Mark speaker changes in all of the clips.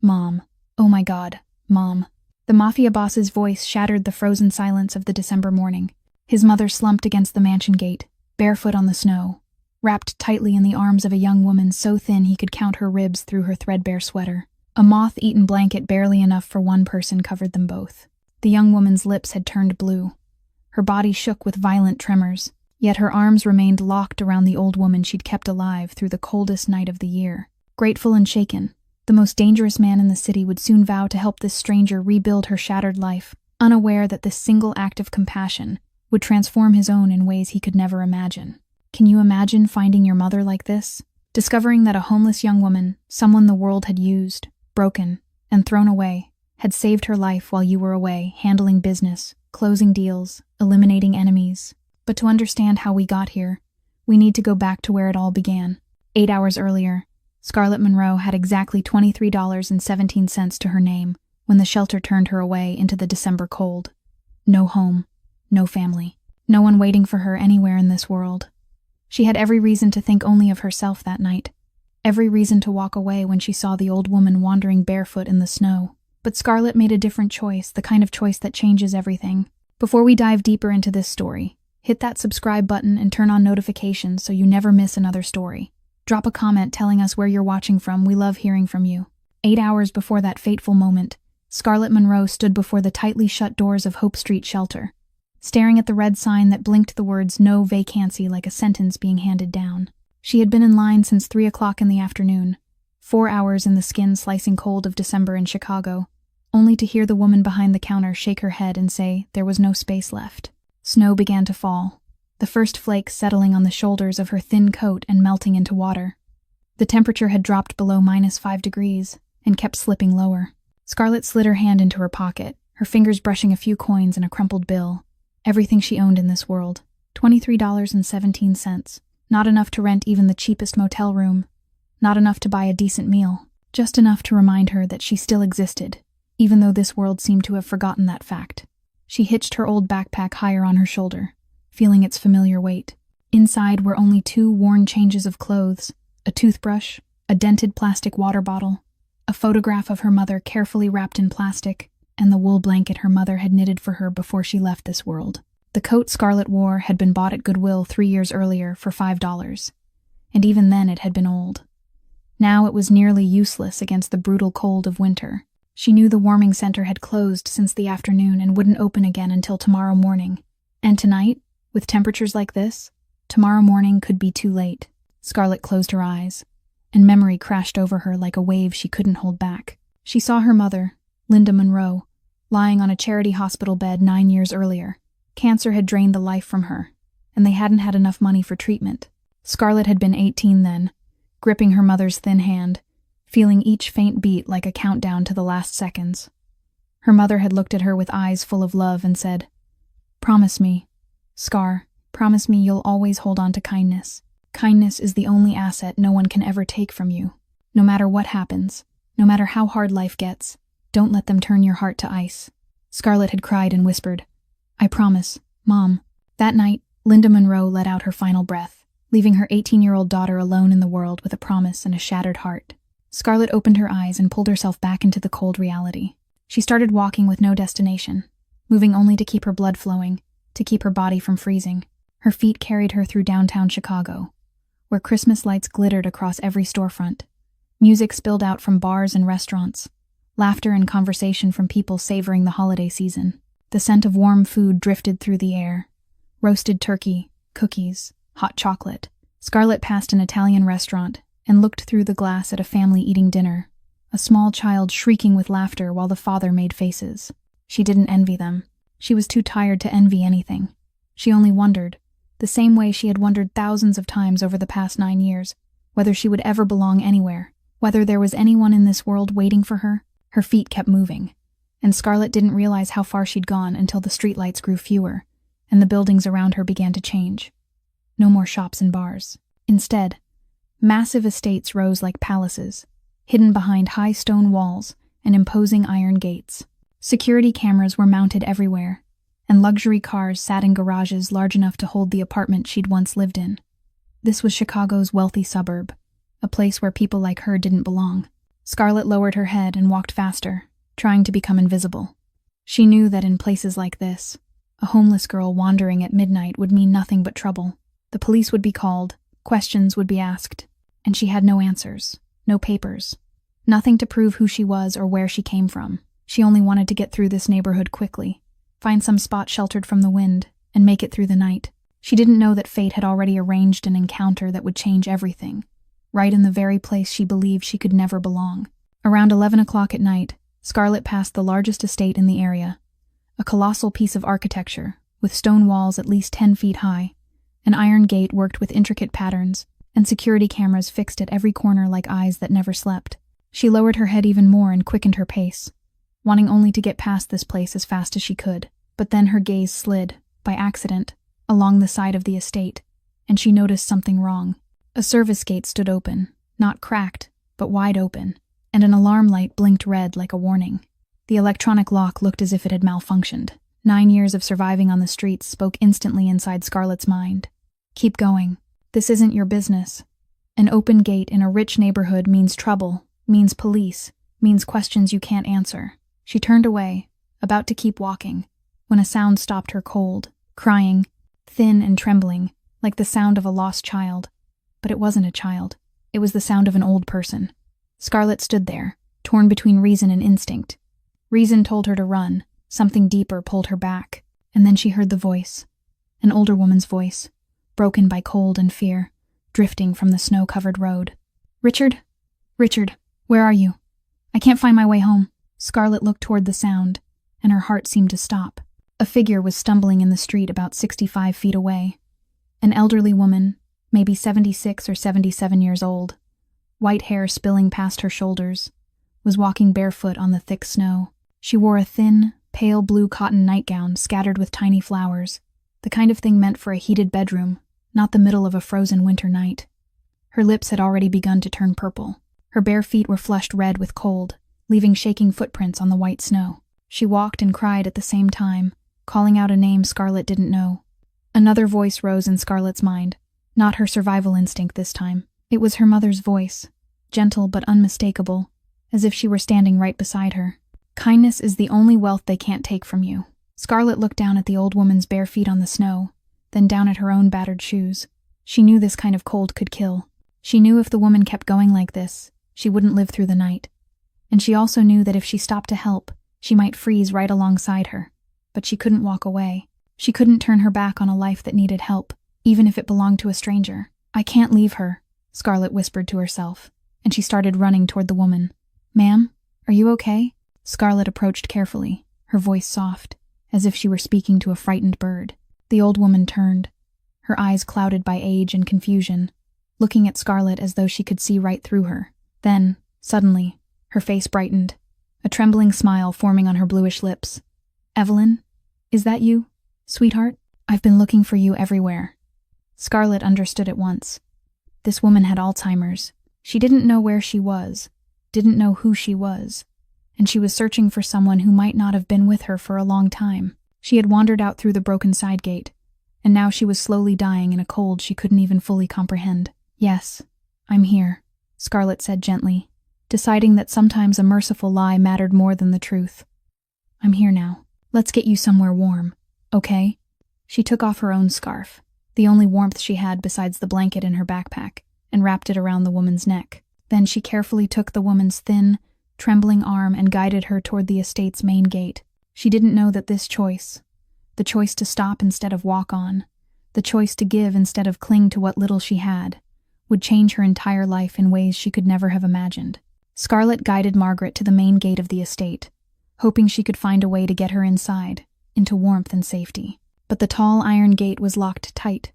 Speaker 1: Mom. Oh my God, Mom. The Mafia boss's voice shattered the frozen silence of the December morning. His mother slumped against the mansion gate, barefoot on the snow, wrapped tightly in the arms of a young woman so thin he could count her ribs through her threadbare sweater. A moth-eaten blanket barely enough for one person covered them both. The young woman's lips had turned blue. Her body shook with violent tremors, yet her arms remained locked around the old woman she'd kept alive through the coldest night of the year. Grateful and shaken, the most dangerous man in the city would soon vow to help this stranger rebuild her shattered life, unaware that this single act of compassion would transform his own in ways he could never imagine. Can you imagine finding your mother like this? Discovering that a homeless young woman, someone the world had used, broken, and thrown away, had saved her life while you were away, handling business, closing deals, eliminating enemies. But to understand how we got here, we need to go back to where it all began. 8 hours earlier, Scarlett Monroe had exactly $23.17 to her name when the shelter turned her away into the December cold. No home, no family, no one waiting for her anywhere in this world. She had every reason to think only of herself that night, every reason to walk away when she saw the old woman wandering barefoot in the snow. But Scarlett made a different choice, the kind of choice that changes everything. Before we dive deeper into this story, hit that subscribe button and turn on notifications so you never miss another story. Drop a comment telling us where you're watching from. We love hearing from you. 8 hours before that fateful moment, Scarlett Monroe stood before the tightly shut doors of Hope Street Shelter, staring at the red sign that blinked the words "No Vacancy" like a sentence being handed down. She had been in line since 3 o'clock in the afternoon, 4 hours in the skin-slicing cold of December in Chicago, only to hear the woman behind the counter shake her head and say there was no space left. Snow began to fall, the first flakes settling on the shoulders of her thin coat and melting into water. The temperature had dropped below -5 degrees and kept slipping lower. Scarlett slid her hand into her pocket, her fingers brushing a few coins and a crumpled bill. Everything she owned in this world. $23.17. Not enough to rent even the cheapest motel room. Not enough to buy a decent meal. Just enough to remind her that she still existed, even though this world seemed to have forgotten that fact. She hitched her old backpack higher on her shoulder, feeling its familiar weight. Inside were only 2 worn changes of clothes, a toothbrush, a dented plastic water bottle, a photograph of her mother carefully wrapped in plastic, and the wool blanket her mother had knitted for her before she left this world. The coat Scarlett wore had been bought at Goodwill 3 years earlier for $5, and even then it had been old. Now it was nearly useless against the brutal cold of winter. She knew the warming center had closed since the afternoon and wouldn't open again until tomorrow morning. And tonight, with temperatures like this, tomorrow morning could be too late. Scarlett closed her eyes, and memory crashed over her like a wave she couldn't hold back. She saw her mother, Linda Monroe, lying on a charity hospital bed 9 years earlier. Cancer had drained the life from her, and they hadn't had enough money for treatment. Scarlett had been 18 then, gripping her mother's thin hand, feeling each faint beat like a countdown to the last seconds. Her mother had looked at her with eyes full of love and said, "Promise me, Scar, promise me you'll always hold on to kindness. Kindness is the only asset no one can ever take from you. No matter what happens, no matter how hard life gets, don't let them turn your heart to ice." Scarlett had cried and whispered, "I promise, Mom." That night, Linda Monroe let out her final breath, leaving her 18-year-old daughter alone in the world with a promise and a shattered heart. Scarlett opened her eyes and pulled herself back into the cold reality. She started walking with no destination, moving only to keep her blood flowing, to keep her body from freezing. Her feet carried her through downtown Chicago, where Christmas lights glittered across every storefront. Music spilled out from bars and restaurants, laughter and conversation from people savoring the holiday season. The scent of warm food drifted through the air. Roasted turkey, cookies, hot chocolate. Scarlett passed an Italian restaurant and looked through the glass at a family eating dinner, a small child shrieking with laughter while the father made faces. She didn't envy them. She was too tired to envy anything. She only wondered, the same way she had wondered thousands of times over the past 9 years, whether she would ever belong anywhere, whether there was anyone in this world waiting for her. Her feet kept moving, and Scarlett didn't realize how far she'd gone until the streetlights grew fewer, and the buildings around her began to change. No more shops and bars. Instead, massive estates rose like palaces, hidden behind high stone walls and imposing iron gates. Security cameras were mounted everywhere, and luxury cars sat in garages large enough to hold the apartment she'd once lived in. This was Chicago's wealthy suburb, a place where people like her didn't belong. Scarlett lowered her head and walked faster, trying to become invisible. She knew that in places like this, a homeless girl wandering at midnight would mean nothing but trouble. The police would be called, questions would be asked, and she had no answers, no papers, nothing to prove who she was or where she came from. She only wanted to get through this neighborhood quickly, find some spot sheltered from the wind, and make it through the night. She didn't know that fate had already arranged an encounter that would change everything, right in the very place she believed she could never belong. Around 11 o'clock at night, Scarlett passed the largest estate in the area, a colossal piece of architecture, with stone walls at least 10 feet high, an iron gate worked with intricate patterns, and security cameras fixed at every corner like eyes that never slept. She lowered her head even more and quickened her pace, wanting only to get past this place as fast as she could. But then her gaze slid, by accident, along the side of the estate, and she noticed something wrong. A service gate stood open, not cracked, but wide open, and an alarm light blinked red like a warning. The electronic lock looked as if it had malfunctioned. 9 years of surviving on the streets spoke instantly inside Scarlett's mind. Keep going. This isn't your business. An open gate in a rich neighborhood means trouble, means police, means questions you can't answer. She turned away, about to keep walking, when a sound stopped her cold, crying, thin and trembling, like the sound of a lost child. But it wasn't a child. It was the sound of an old person. Scarlett stood there, torn between reason and instinct. Reason told her to run. Something deeper pulled her back. And then she heard the voice. An older woman's voice, broken by cold and fear, drifting from the snow-covered road. Richard? Richard, where are you? I can't find my way home. Scarlett looked toward the sound, and her heart seemed to stop. A figure was stumbling in the street about 65 feet away. An elderly woman, maybe 76 or 77 years old, white hair spilling past her shoulders, was walking barefoot on the thick snow. She wore a thin, pale blue cotton nightgown scattered with tiny flowers, the kind of thing meant for a heated bedroom, not the middle of a frozen winter night. Her lips had already begun to turn purple. Her bare feet were flushed red with cold, leaving shaking footprints on the white snow. She walked and cried at the same time, calling out a name Scarlett didn't know. Another voice rose in Scarlett's mind, not her survival instinct this time. It was her mother's voice, gentle but unmistakable, as if she were standing right beside her. Kindness is the only wealth they can't take from you. Scarlett looked down at the old woman's bare feet on the snow, then down at her own battered shoes. She knew this kind of cold could kill. She knew if the woman kept going like this, she wouldn't live through the night. And she also knew that if she stopped to help, she might freeze right alongside her. But she couldn't walk away. She couldn't turn her back on a life that needed help, even if it belonged to a stranger. I can't leave her, Scarlett whispered to herself, and she started running toward the woman. Ma'am, are you okay? Scarlett approached carefully, her voice soft, as if she were speaking to a frightened bird. The old woman turned, her eyes clouded by age and confusion, looking at Scarlett as though she could see right through her. Then, suddenly, her face brightened, a trembling smile forming on her bluish lips. Evelyn, is that you, sweetheart? I've been looking for you everywhere. Scarlett understood at once. This woman had Alzheimer's. She didn't know where she was, didn't know who she was, and she was searching for someone who might not have been with her for a long time. She had wandered out through the broken side gate, and now she was slowly dying in a cold she couldn't even fully comprehend. Yes, I'm here, Scarlett said gently, deciding that sometimes a merciful lie mattered more than the truth. I'm here now. Let's get you somewhere warm, okay? She took off her own scarf, the only warmth she had besides the blanket in her backpack, and wrapped it around the woman's neck. Then she carefully took the woman's thin, trembling arm and guided her toward the estate's main gate. She didn't know that this choice, the choice to stop instead of walk on, the choice to give instead of cling to what little she had, would change her entire life in ways she could never have imagined. Scarlett guided Margaret to the main gate of the estate, hoping she could find a way to get her inside, into warmth and safety. But the tall iron gate was locked tight,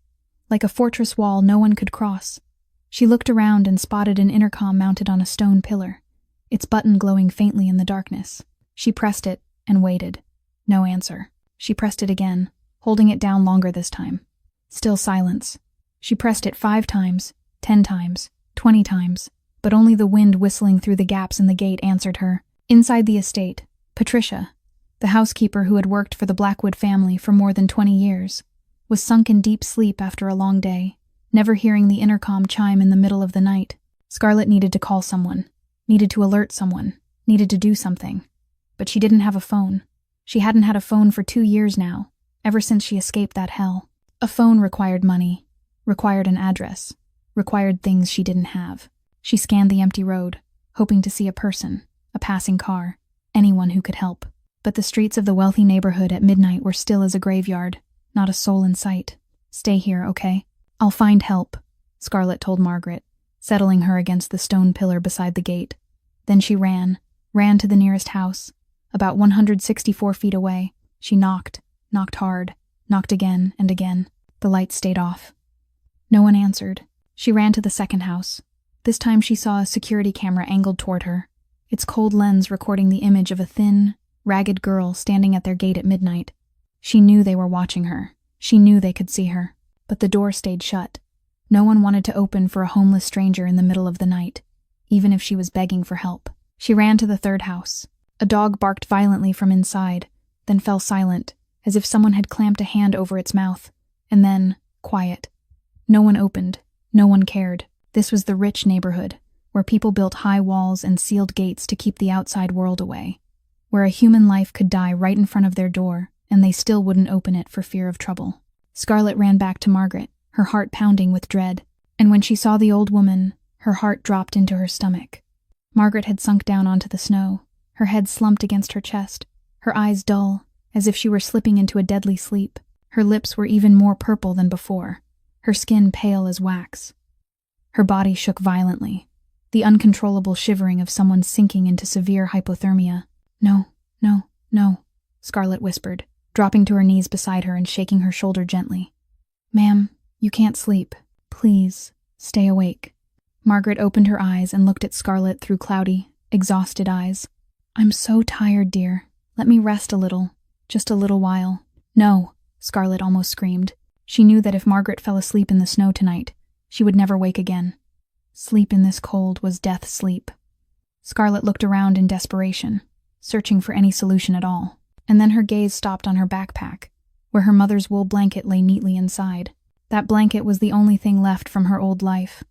Speaker 1: like a fortress wall no one could cross. She looked around and spotted an intercom mounted on a stone pillar, its button glowing faintly in the darkness. She pressed it and waited. No answer. She pressed it again, holding it down longer this time. Still silence. She pressed it 5 times, 10 times, 20 times, but only the wind whistling through the gaps in the gate answered her. Inside the estate, Patricia, the housekeeper who had worked for the Blackwood family for more than 20 years, was sunk in deep sleep after a long day, never hearing the intercom chime in the middle of the night. Scarlett needed to call someone. needed to alert someone, needed to do something. But she didn't have a phone. She hadn't had a phone for 2 years now, ever since she escaped that hell. A phone required money, required an address, required things she didn't have. She scanned the empty road, hoping to see a person, a passing car, anyone who could help. But the streets of the wealthy neighborhood at midnight were still as a graveyard, not a soul in sight. "Stay here, okay? I'll find help," Scarlett told Margaret, settling her against the stone pillar beside the gate. Then she ran to the nearest house, about 164 feet away. She knocked hard, knocked again and again. The lights stayed off. No one answered. She ran to the second house. This time she saw a security camera angled toward her, its cold lens recording the image of a thin, ragged girl standing at their gate at midnight. She knew they were watching her. She knew they could see her. But the door stayed shut. No one wanted to open for a homeless stranger in the middle of the night, even if she was begging for help. She ran to the third house. A dog barked violently from inside, then fell silent, as if someone had clamped a hand over its mouth. And then, quiet. No one opened. No one cared. This was the rich neighborhood, where people built high walls and sealed gates to keep the outside world away, where a human life could die right in front of their door, and they still wouldn't open it for fear of trouble. Scarlett ran back to Margaret, her heart pounding with dread, and when she saw the old woman, her heart dropped into her stomach. Margaret had sunk down onto the snow, her head slumped against her chest, her eyes dull, as if she were slipping into a deadly sleep. Her lips were even more purple than before, her skin pale as wax. Her body shook violently, the uncontrollable shivering of someone sinking into severe hypothermia. "No, no, no," Scarlett whispered, dropping to her knees beside her and shaking her shoulder gently. "Ma'am, you can't sleep. Please, stay awake." Margaret opened her eyes and looked at Scarlett through cloudy, exhausted eyes. "I'm so tired, dear. Let me rest a little. Just a little while." "No," Scarlett almost screamed. She knew that if Margaret fell asleep in the snow tonight, she would never wake again. Sleep in this cold was death sleep. Scarlett looked around in desperation, searching for any solution at all. And then her gaze stopped on her backpack, where her mother's wool blanket lay neatly inside. That blanket was the only thing left from her old life.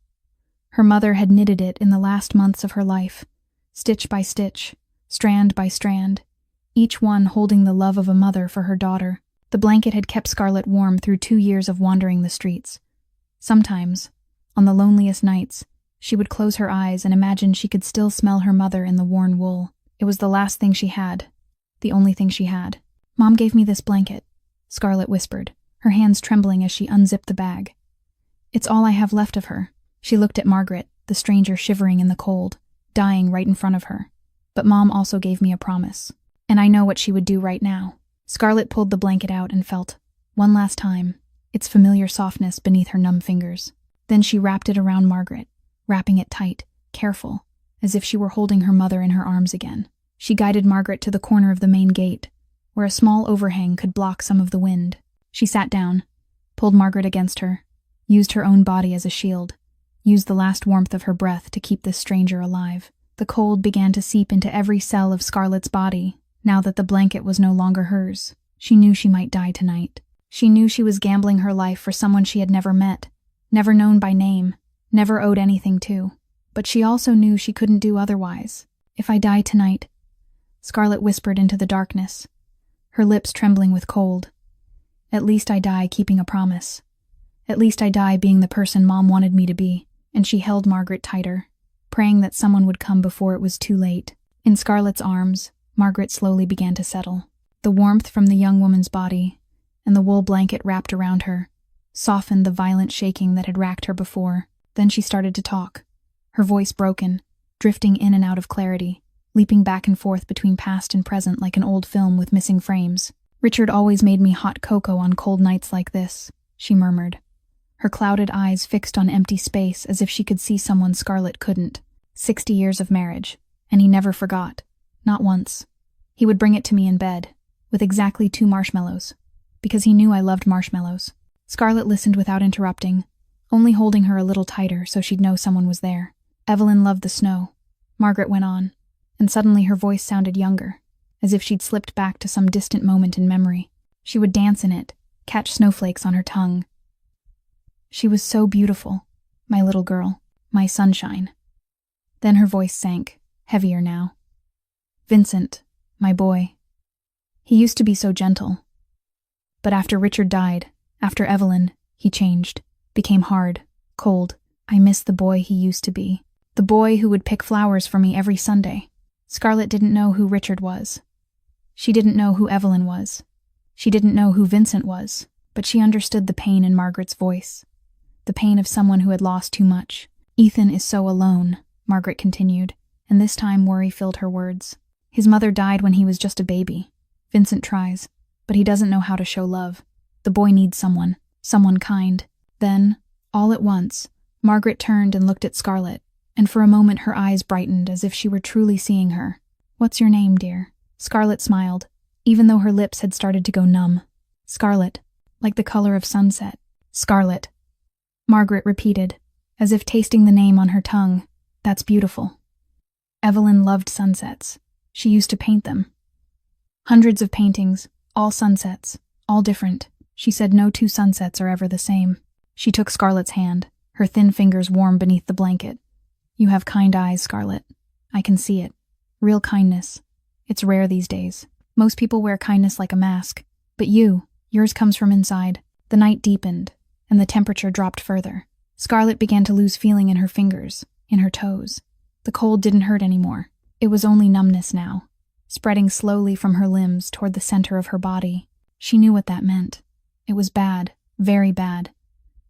Speaker 1: Her mother had knitted it in the last months of her life, stitch by stitch, strand by strand, each one holding the love of a mother for her daughter. The blanket had kept Scarlett warm through 2 years of wandering the streets. Sometimes, on the loneliest nights, she would close her eyes and imagine she could still smell her mother in the worn wool. It was the last thing she had. The only thing she had. "Mom gave me this blanket," Scarlett whispered, her hands trembling as she unzipped the bag. "It's all I have left of her." She looked at Margaret, the stranger shivering in the cold, dying right in front of her. "But Mom also gave me a promise, and I know what she would do right now." Scarlett pulled the blanket out and felt, one last time, its familiar softness beneath her numb fingers. Then she wrapped it around Margaret, wrapping it tight, careful, as if she were holding her mother in her arms again. She guided Margaret to the corner of the main gate, where a small overhang could block some of the wind. She sat down, pulled Margaret against her, used her own body as a shield, used the last warmth of her breath to keep this stranger alive. The cold began to seep into every cell of Scarlett's body, now that the blanket was no longer hers. She knew she might die tonight. She knew she was gambling her life for someone she had never met, never known by name, never owed anything to. But she also knew she couldn't do otherwise. "If I die tonight," Scarlett whispered into the darkness, her lips trembling with cold, "at least I die keeping a promise. At least I die being the person Mom wanted me to be." And she held Margaret tighter, praying that someone would come before it was too late. In Scarlett's arms, Margaret slowly began to settle. The warmth from the young woman's body, and the wool blanket wrapped around her, softened the violent shaking that had racked her before. Then she started to talk, her voice broken, drifting in and out of clarity, leaping back and forth between past and present like an old film with missing frames. "Richard always made me hot cocoa on cold nights like this," she murmured, her clouded eyes fixed on empty space as if she could see someone Scarlett couldn't. 60 years of marriage, and he never forgot. Not once. He would bring it to me in bed, with exactly 2 marshmallows, because he knew I loved marshmallows. Scarlett listened without interrupting, only holding her a little tighter so she'd know someone was there. "Evelyn loved the snow," Margaret went on, and suddenly her voice sounded younger, as if she'd slipped back to some distant moment in memory. "She would dance in it, catch snowflakes on her tongue. She was so beautiful, my little girl, my sunshine." Then her voice sank, heavier now. Vincent, my boy. He used to be so gentle. But after Richard died, after Evelyn, he changed, became hard, cold. I miss the boy he used to be. The boy who would pick flowers for me every Sunday. Scarlett didn't know who Richard was. She didn't know who Evelyn was. She didn't know who Vincent was, but she understood the pain in Margaret's voice. The pain of someone who had lost too much. Ethan is so alone, Margaret continued, and this time worry filled her words. His mother died when he was just a baby. Vincent tries, but he doesn't know how to show love. The boy needs someone kind. Then, all at once, Margaret turned and looked at Scarlett, and for a moment her eyes brightened as if she were truly seeing her. "What's your name, dear?" Scarlett smiled, even though her lips had started to go numb. "Scarlett, like the color of sunset." "Scarlett," Margaret repeated, as if tasting the name on her tongue. "That's beautiful." Evelyn loved sunsets. She used to paint them. Hundreds of paintings, all sunsets, all different. She said no two sunsets are ever the same. She took Scarlett's hand, her thin fingers warm beneath the blanket. "You have kind eyes, Scarlett. I can see it. Real kindness. It's rare these days. Most people wear kindness like a mask. But yours comes from inside." The night deepened, and the temperature dropped further. Scarlett began to lose feeling in her fingers, in her toes. The cold didn't hurt anymore. It was only numbness now, spreading slowly from her limbs toward the center of her body. She knew what that meant. It was bad, very bad.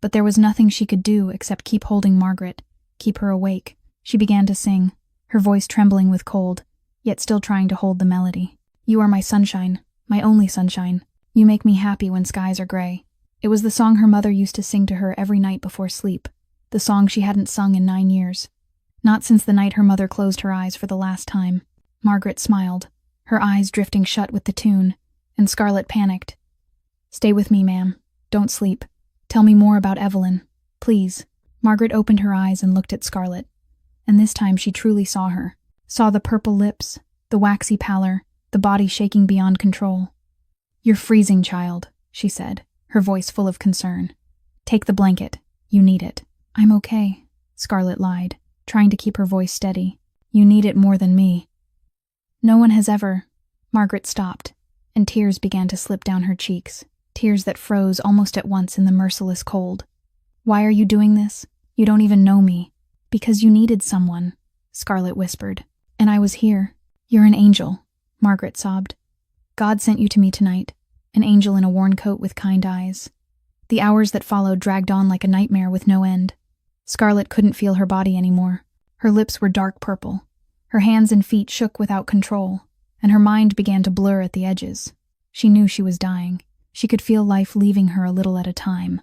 Speaker 1: But there was nothing she could do except keep holding Margaret, keep her awake. She began to sing, her voice trembling with cold, yet still trying to hold the melody. "You are my sunshine, my only sunshine. You make me happy when skies are gray." It was the song her mother used to sing to her every night before sleep, the song she hadn't sung in 9 years. Not since the night her mother closed her eyes for the last time. Margaret smiled, her eyes drifting shut with the tune, and Scarlett panicked. "Stay with me, ma'am. Don't sleep. Tell me more about Evelyn, please." Margaret opened her eyes and looked at Scarlett, and this time she truly saw her. Saw the purple lips, the waxy pallor, the body shaking beyond control. "You're freezing, child," she said, her voice full of concern. "Take the blanket. You need it." "I'm okay," Scarlett lied, trying to keep her voice steady. "You need it more than me." "No one has ever—" Margaret stopped, and tears began to slip down her cheeks, tears that froze almost at once in the merciless cold. "Why are you doing this? You don't even know me." "Because you needed someone," Scarlett whispered. "And I was here." "You're an angel," Margaret sobbed. "God sent you to me tonight, an angel in a worn coat with kind eyes." The hours that followed dragged on like a nightmare with no end. Scarlett couldn't feel her body anymore. Her lips were dark purple. Her hands and feet shook without control, and her mind began to blur at the edges. She knew she was dying. She could feel life leaving her a little at a time,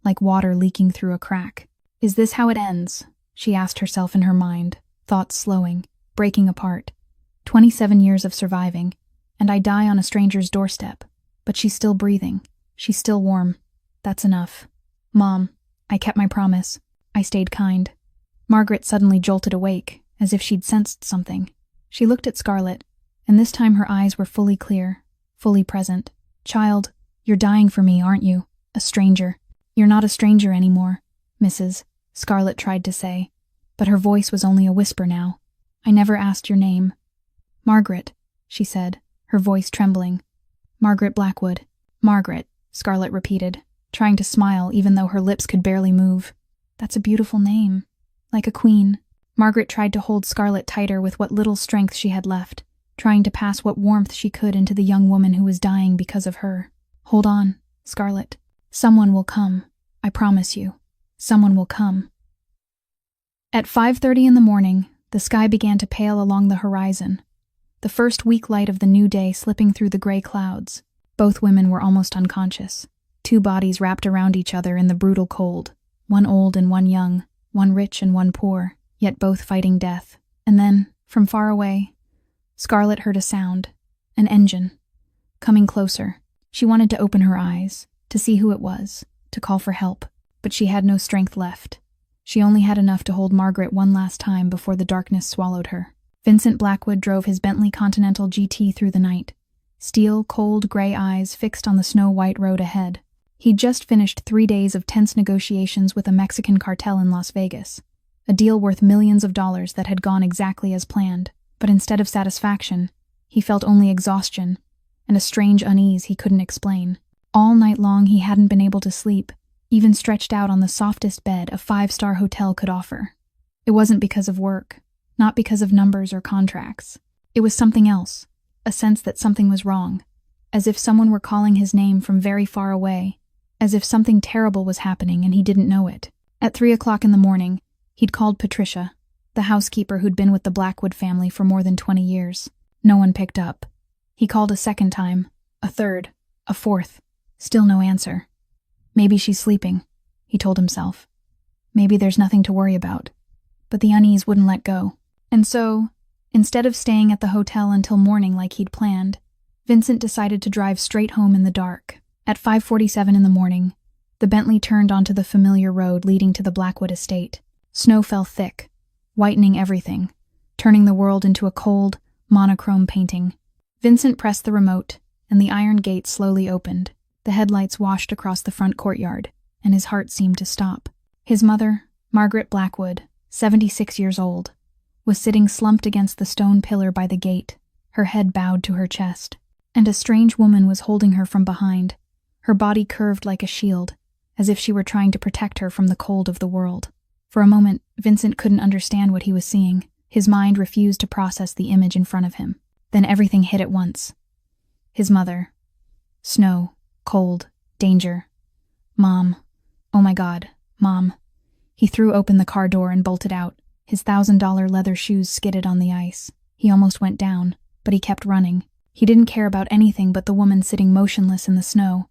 Speaker 1: like water leaking through a crack. "Is this how it ends?" she asked herself in her mind, thoughts slowing, breaking apart. 27 years of surviving, and I die on a stranger's doorstep. But she's still breathing. She's still warm. That's enough. "Mom, I kept my promise. I stayed kind." Margaret suddenly jolted awake, as if she'd sensed something. She looked at Scarlett, and this time her eyes were fully clear, fully present. "Child, you're dying for me, aren't you? A stranger." "You're not a stranger anymore, Mrs." Scarlett tried to say, but her voice was only a whisper now. "I never asked your name." "Margaret," she said, her voice trembling. "Margaret Blackwood." "Margaret," Scarlett repeated, trying to smile even though her lips could barely move. "That's a beautiful name. Like a queen." Margaret tried to hold Scarlett tighter with what little strength she had left, trying to pass what warmth she could into the young woman who was dying because of her. "Hold on, Scarlett. Someone will come. I promise you. Someone will come." At 5:30 in the morning, the sky began to pale along the horizon, the first weak light of the new day slipping through the gray clouds. Both women were almost unconscious. Two bodies wrapped around each other in the brutal cold, one old and one young, one rich and one poor, yet both fighting death. And then, from far away, Scarlett heard a sound, an engine, coming closer. She wanted to open her eyes, to see who it was, to call for help, but she had no strength left. She only had enough to hold Margaret one last time before the darkness swallowed her. Vincent Blackwood drove his Bentley Continental GT through the night, steel, cold, gray eyes fixed on the snow-white road ahead. He'd just finished 3 days of tense negotiations with a Mexican cartel in Las Vegas, a deal worth millions of dollars that had gone exactly as planned, but instead of satisfaction, he felt only exhaustion and a strange unease he couldn't explain. All night long he hadn't been able to sleep, even stretched out on the softest bed a five-star hotel could offer. It wasn't because of work, not because of numbers or contracts. It was something else, a sense that something was wrong, as if someone were calling his name from very far away, as if something terrible was happening and he didn't know it. At 3 o'clock in the morning, he'd called Patricia, the housekeeper who'd been with the Blackwood family for more than 20 years. No one picked up. He called a second time, a third, a fourth. Still no answer. Maybe she's sleeping, he told himself. Maybe there's nothing to worry about. But the unease wouldn't let go. And so, instead of staying at the hotel until morning like he'd planned, Vincent decided to drive straight home in the dark. At 5:47 in the morning, the Bentley turned onto the familiar road leading to the Blackwood estate. Snow fell thick, whitening everything, turning the world into a cold, monochrome painting. Vincent pressed the remote, and the iron gate slowly opened. The headlights washed across the front courtyard, and his heart seemed to stop. His mother, Margaret Blackwood, 76 years old, was sitting slumped against the stone pillar by the gate, her head bowed to her chest, and a strange woman was holding her from behind, her body curved like a shield, as if she were trying to protect her from the cold of the world. For a moment, Vincent couldn't understand what he was seeing. His mind refused to process the image in front of him. Then everything hit at once. His mother. Snow. Cold. Danger. Mom. Oh my God. Mom. He threw open the car door and bolted out. His $1,000 leather shoes skidded on the ice. He almost went down, but he kept running. He didn't care about anything but the woman sitting motionless in the snow.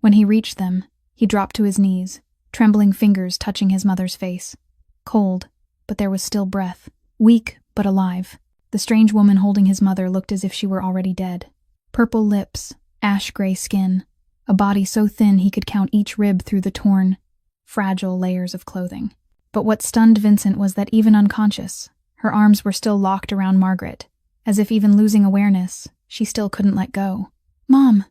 Speaker 1: When he reached them, he dropped to his knees, trembling fingers touching his mother's face. Cold, but there was still breath. Weak, but alive. The strange woman holding his mother looked as if she were already dead. Purple lips, ash-gray skin, a body so thin he could count each rib through the torn, fragile layers of clothing. But what stunned Vincent was that even unconscious, her arms were still locked around Margaret, as if even losing awareness, she still couldn't let go. Mom!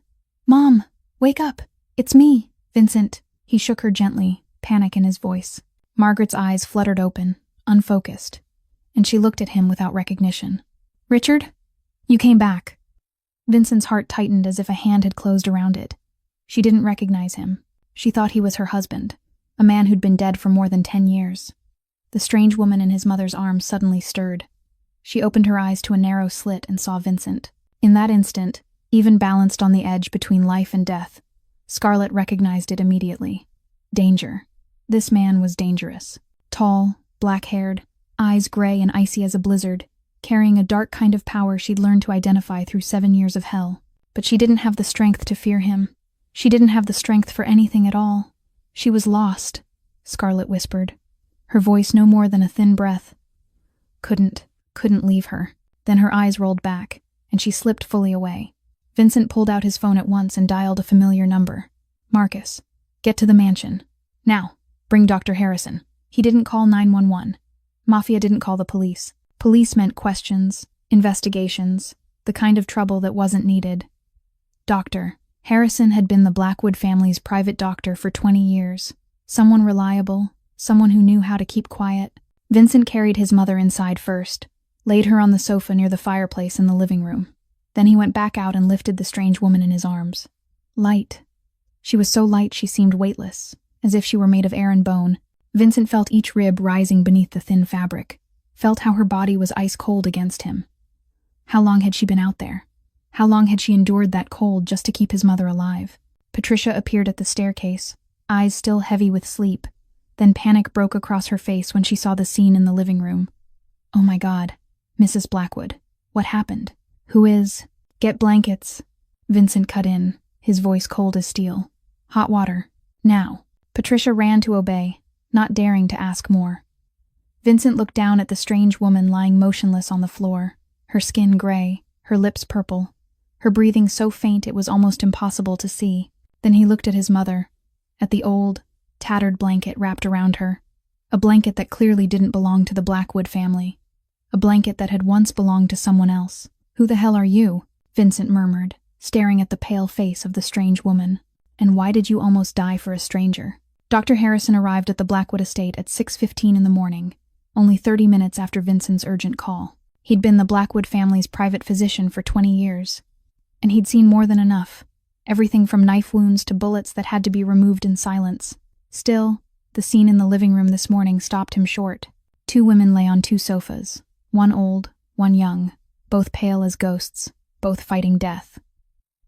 Speaker 1: Mom! Wake up! It's me, Vincent. He shook her gently, panic in his voice. Margaret's eyes fluttered open, unfocused, and she looked at him without recognition. Richard? You came back. Vincent's heart tightened as if a hand had closed around it. She didn't recognize him. She thought he was her husband, a man who'd been dead for more than 10 years. The strange woman in his mother's arms suddenly stirred. She opened her eyes to a narrow slit and saw Vincent. In that instant, even balanced on the edge between life and death, Scarlett recognized it immediately. Danger. This man was dangerous. Tall, black-haired, eyes gray and icy as a blizzard, carrying a dark kind of power she'd learned to identify through 7 years of hell. But she didn't have the strength to fear him. She didn't have the strength for anything at all. She was lost, Scarlett whispered, her voice no more than a thin breath. Couldn't leave her. Then her eyes rolled back, and she slipped fully away. Vincent pulled out his phone at once and dialed a familiar number. Marcus, get to the mansion. Now, bring Dr. Harrison. He didn't call 911. Mafia didn't call the police. Police meant questions, investigations, the kind of trouble that wasn't needed. Dr. Harrison had been the Blackwood family's private doctor for 20 years. Someone reliable, someone who knew how to keep quiet. Vincent carried his mother inside first, laid her on the sofa near the fireplace in the living room. Then he went back out and lifted the strange woman in his arms. Light. She was so light she seemed weightless, as if she were made of air and bone. Vincent felt each rib rising beneath the thin fabric, felt how her body was ice cold against him. How long had she been out there? How long had she endured that cold just to keep his mother alive? Patricia appeared at the staircase, eyes still heavy with sleep. Then panic broke across her face when she saw the scene in the living room. Oh my God, Mrs. Blackwood, what happened? Who is? Get blankets. Vincent cut in, his voice cold as steel. Hot water. Now. Patricia ran to obey, not daring to ask more. Vincent looked down at the strange woman lying motionless on the floor, her skin gray, her lips purple, her breathing so faint it was almost impossible to see. Then he looked at his mother, at the old, tattered blanket wrapped around her, a blanket that clearly didn't belong to the Blackwood family, a blanket that had once belonged to someone else. Who the hell are you? Vincent murmured, staring at the pale face of the strange woman. And why did you almost die for a stranger? Dr. Harrison arrived at the Blackwood estate at 6:15 in the morning, only 30 minutes after Vincent's urgent call. He'd been the Blackwood family's private physician for 20 years, and he'd seen more than enough, everything from knife wounds to bullets that had to be removed in silence. Still, the scene in the living room this morning stopped him short. 2 women lay on 2 sofas, one old, one young, both pale as ghosts, both fighting death.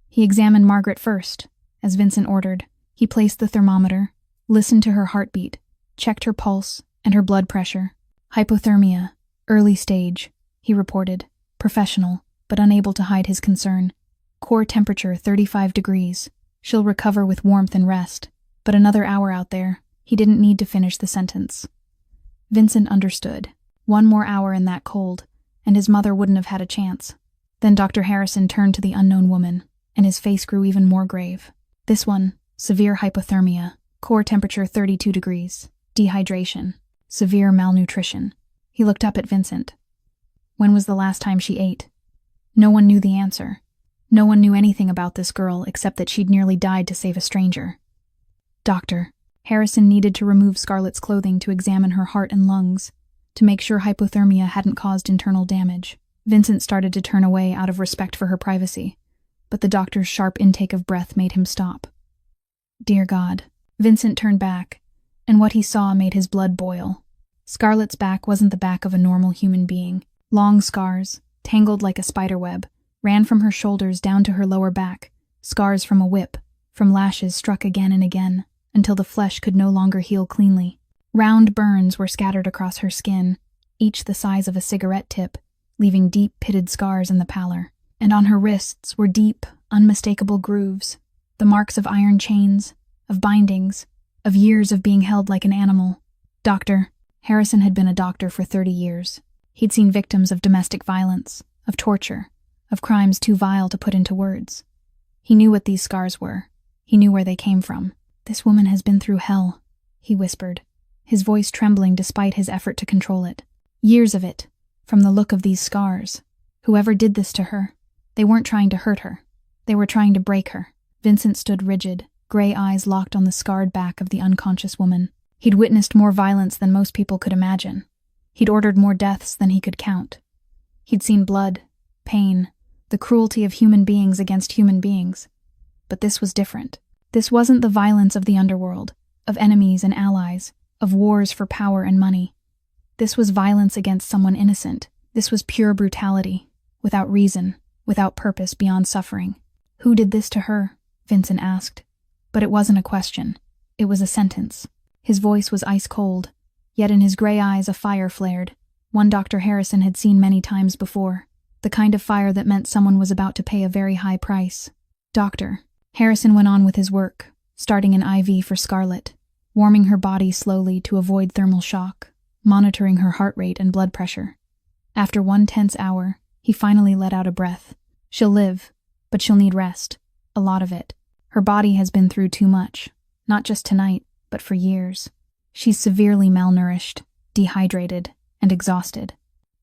Speaker 1: He examined Margaret first, as Vincent ordered. He placed the thermometer, listened to her heartbeat, checked her pulse and her blood pressure. Hypothermia, early stage, he reported, professional, but unable to hide his concern. Core temperature 35 degrees. She'll recover with warmth and rest, but another hour out there. He didn't need to finish the sentence. Vincent understood. 1 more hour in that cold, and his mother wouldn't have had a chance. Then Dr. Harrison turned to the unknown woman, and his face grew even more grave. This one, severe hypothermia, core temperature 32 degrees, dehydration, severe malnutrition. He looked up at Vincent. When was the last time she ate? No one knew the answer. No one knew anything about this girl except that she'd nearly died to save a stranger. Doctor, Harrison needed to remove Scarlett's clothing to examine her heart and lungs, to make sure hypothermia hadn't caused internal damage. Vincent started to turn away out of respect for her privacy, but the doctor's sharp intake of breath made him stop. Dear God. Vincent turned back, and what he saw made his blood boil. Scarlett's back wasn't the back of a normal human being. Long scars, tangled like a spiderweb, ran from her shoulders down to her lower back, scars from a whip, from lashes struck again and again, until the flesh could no longer heal cleanly. Round burns were scattered across her skin, each the size of a cigarette tip, leaving deep pitted scars in the pallor. And on her wrists were deep, unmistakable grooves, the marks of iron chains, of bindings, of years of being held like an animal. Doctor, Harrison had been a doctor for 30 years. He'd seen victims of domestic violence, of torture, of crimes too vile to put into words. He knew what these scars were. He knew where they came from. This woman has been through hell, he whispered, his voice trembling despite his effort to control it. Years of it, from the look of these scars. Whoever did this to her, they weren't trying to hurt her. They were trying to break her. Vincent stood rigid, gray eyes locked on the scarred back of the unconscious woman. He'd witnessed more violence than most people could imagine. He'd ordered more deaths than he could count. He'd seen blood, pain, the cruelty of human beings against human beings. But this was different. This wasn't the violence of the underworld, of enemies and allies, of wars for power and money. This was violence against someone innocent. This was pure brutality, without reason, without purpose beyond suffering. Who did this to her? Vincent asked. But it wasn't a question. It was a sentence. His voice was ice cold, yet in his gray eyes a fire flared, one Dr. Harrison had seen many times before, the kind of fire that meant someone was about to pay a very high price. Doctor. Harrison went on with his work, starting an IV for Scarlett, warming her body slowly to avoid thermal shock, monitoring her heart rate and blood pressure. After 1 tense hour, he finally let out a breath. She'll live, but she'll need rest, a lot of it. Her body has been through too much, not just tonight, but for years. She's severely malnourished, dehydrated, and exhausted.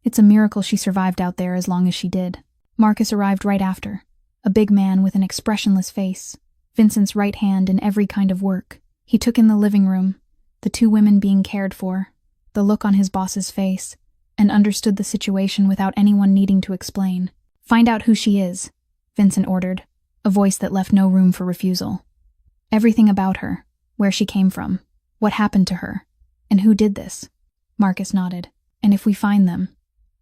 Speaker 1: It's a miracle she survived out there as long as she did. Marcus arrived right after, a big man with an expressionless face, Vincent's right hand in every kind of work. He took in the living room, the 2 women being cared for, the look on his boss's face, and understood the situation without anyone needing to explain. Find out who she is, Vincent ordered, a voice that left no room for refusal. Everything about her, where she came from, what happened to her, and who did this. Marcus nodded. And if we find them?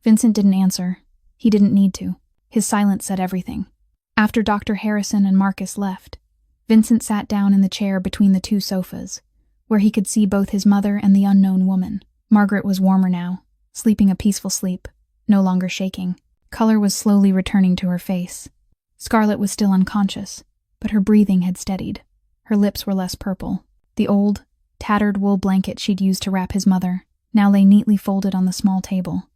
Speaker 1: Vincent didn't answer. He didn't need to. His silence said everything. After Dr. Harrison and Marcus left, Vincent sat down in the chair between the 2 sofas, where he could see both his mother and the unknown woman. Margaret was warmer now, sleeping a peaceful sleep, no longer shaking. Color was slowly returning to her face. Scarlett was still unconscious, but her breathing had steadied. Her lips were less purple. The old, tattered wool blanket she'd used to wrap his mother now lay neatly folded on the small table,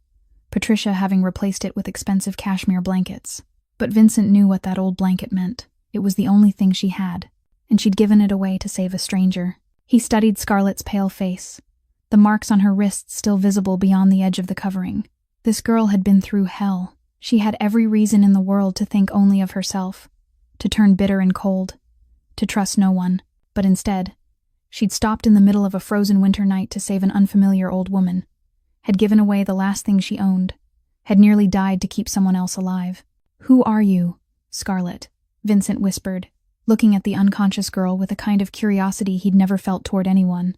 Speaker 1: Patricia having replaced it with expensive cashmere blankets. But Vincent knew what that old blanket meant. It was the only thing she had, and she'd given it away to save a stranger. He studied Scarlett's pale face, the marks on her wrists still visible beyond the edge of the covering. This girl had been through hell. She had every reason in the world to think only of herself, to turn bitter and cold, to trust no one. But instead, she'd stopped in the middle of a frozen winter night to save an unfamiliar old woman, had given away the last thing she owned, had nearly died to keep someone else alive. "Who are you, Scarlett?" Vincent whispered, looking at the unconscious girl with a kind of curiosity he'd never felt toward anyone.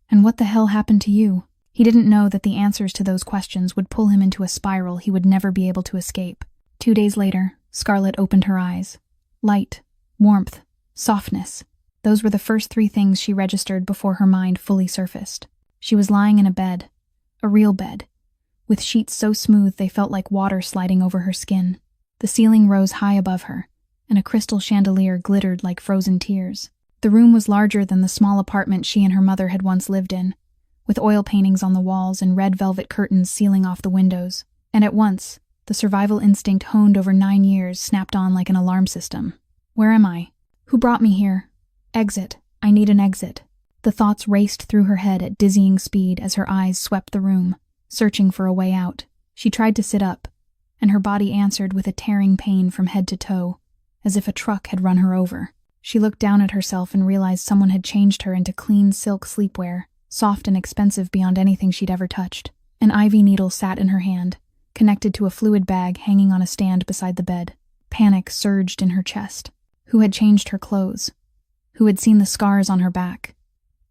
Speaker 1: "And what the hell happened to you?" He didn't know that the answers to those questions would pull him into a spiral he would never be able to escape. 2 days later, Scarlett opened her eyes. Light, warmth, softness. Those were the first 3 things she registered before her mind fully surfaced. She was lying in a bed, a real bed, with sheets so smooth they felt like water sliding over her skin. The ceiling rose high above her, and a crystal chandelier glittered like frozen tears. The room was larger than the small apartment she and her mother had once lived in, with oil paintings on the walls and red velvet curtains sealing off the windows. And at once, the survival instinct honed over 9 years snapped on like an alarm system. "Where am I? Who brought me here? Exit. I need an exit." The thoughts raced through her head at dizzying speed as her eyes swept the room, searching for a way out. She tried to sit up, and her body answered with a tearing pain from head to toe, as if a truck had run her over. She looked down at herself and realized someone had changed her into clean silk sleepwear, soft and expensive beyond anything she'd ever touched. An IV needle sat in her hand, connected to a fluid bag hanging on a stand beside the bed. Panic surged in her chest. Who had changed her clothes? Who had seen the scars on her back?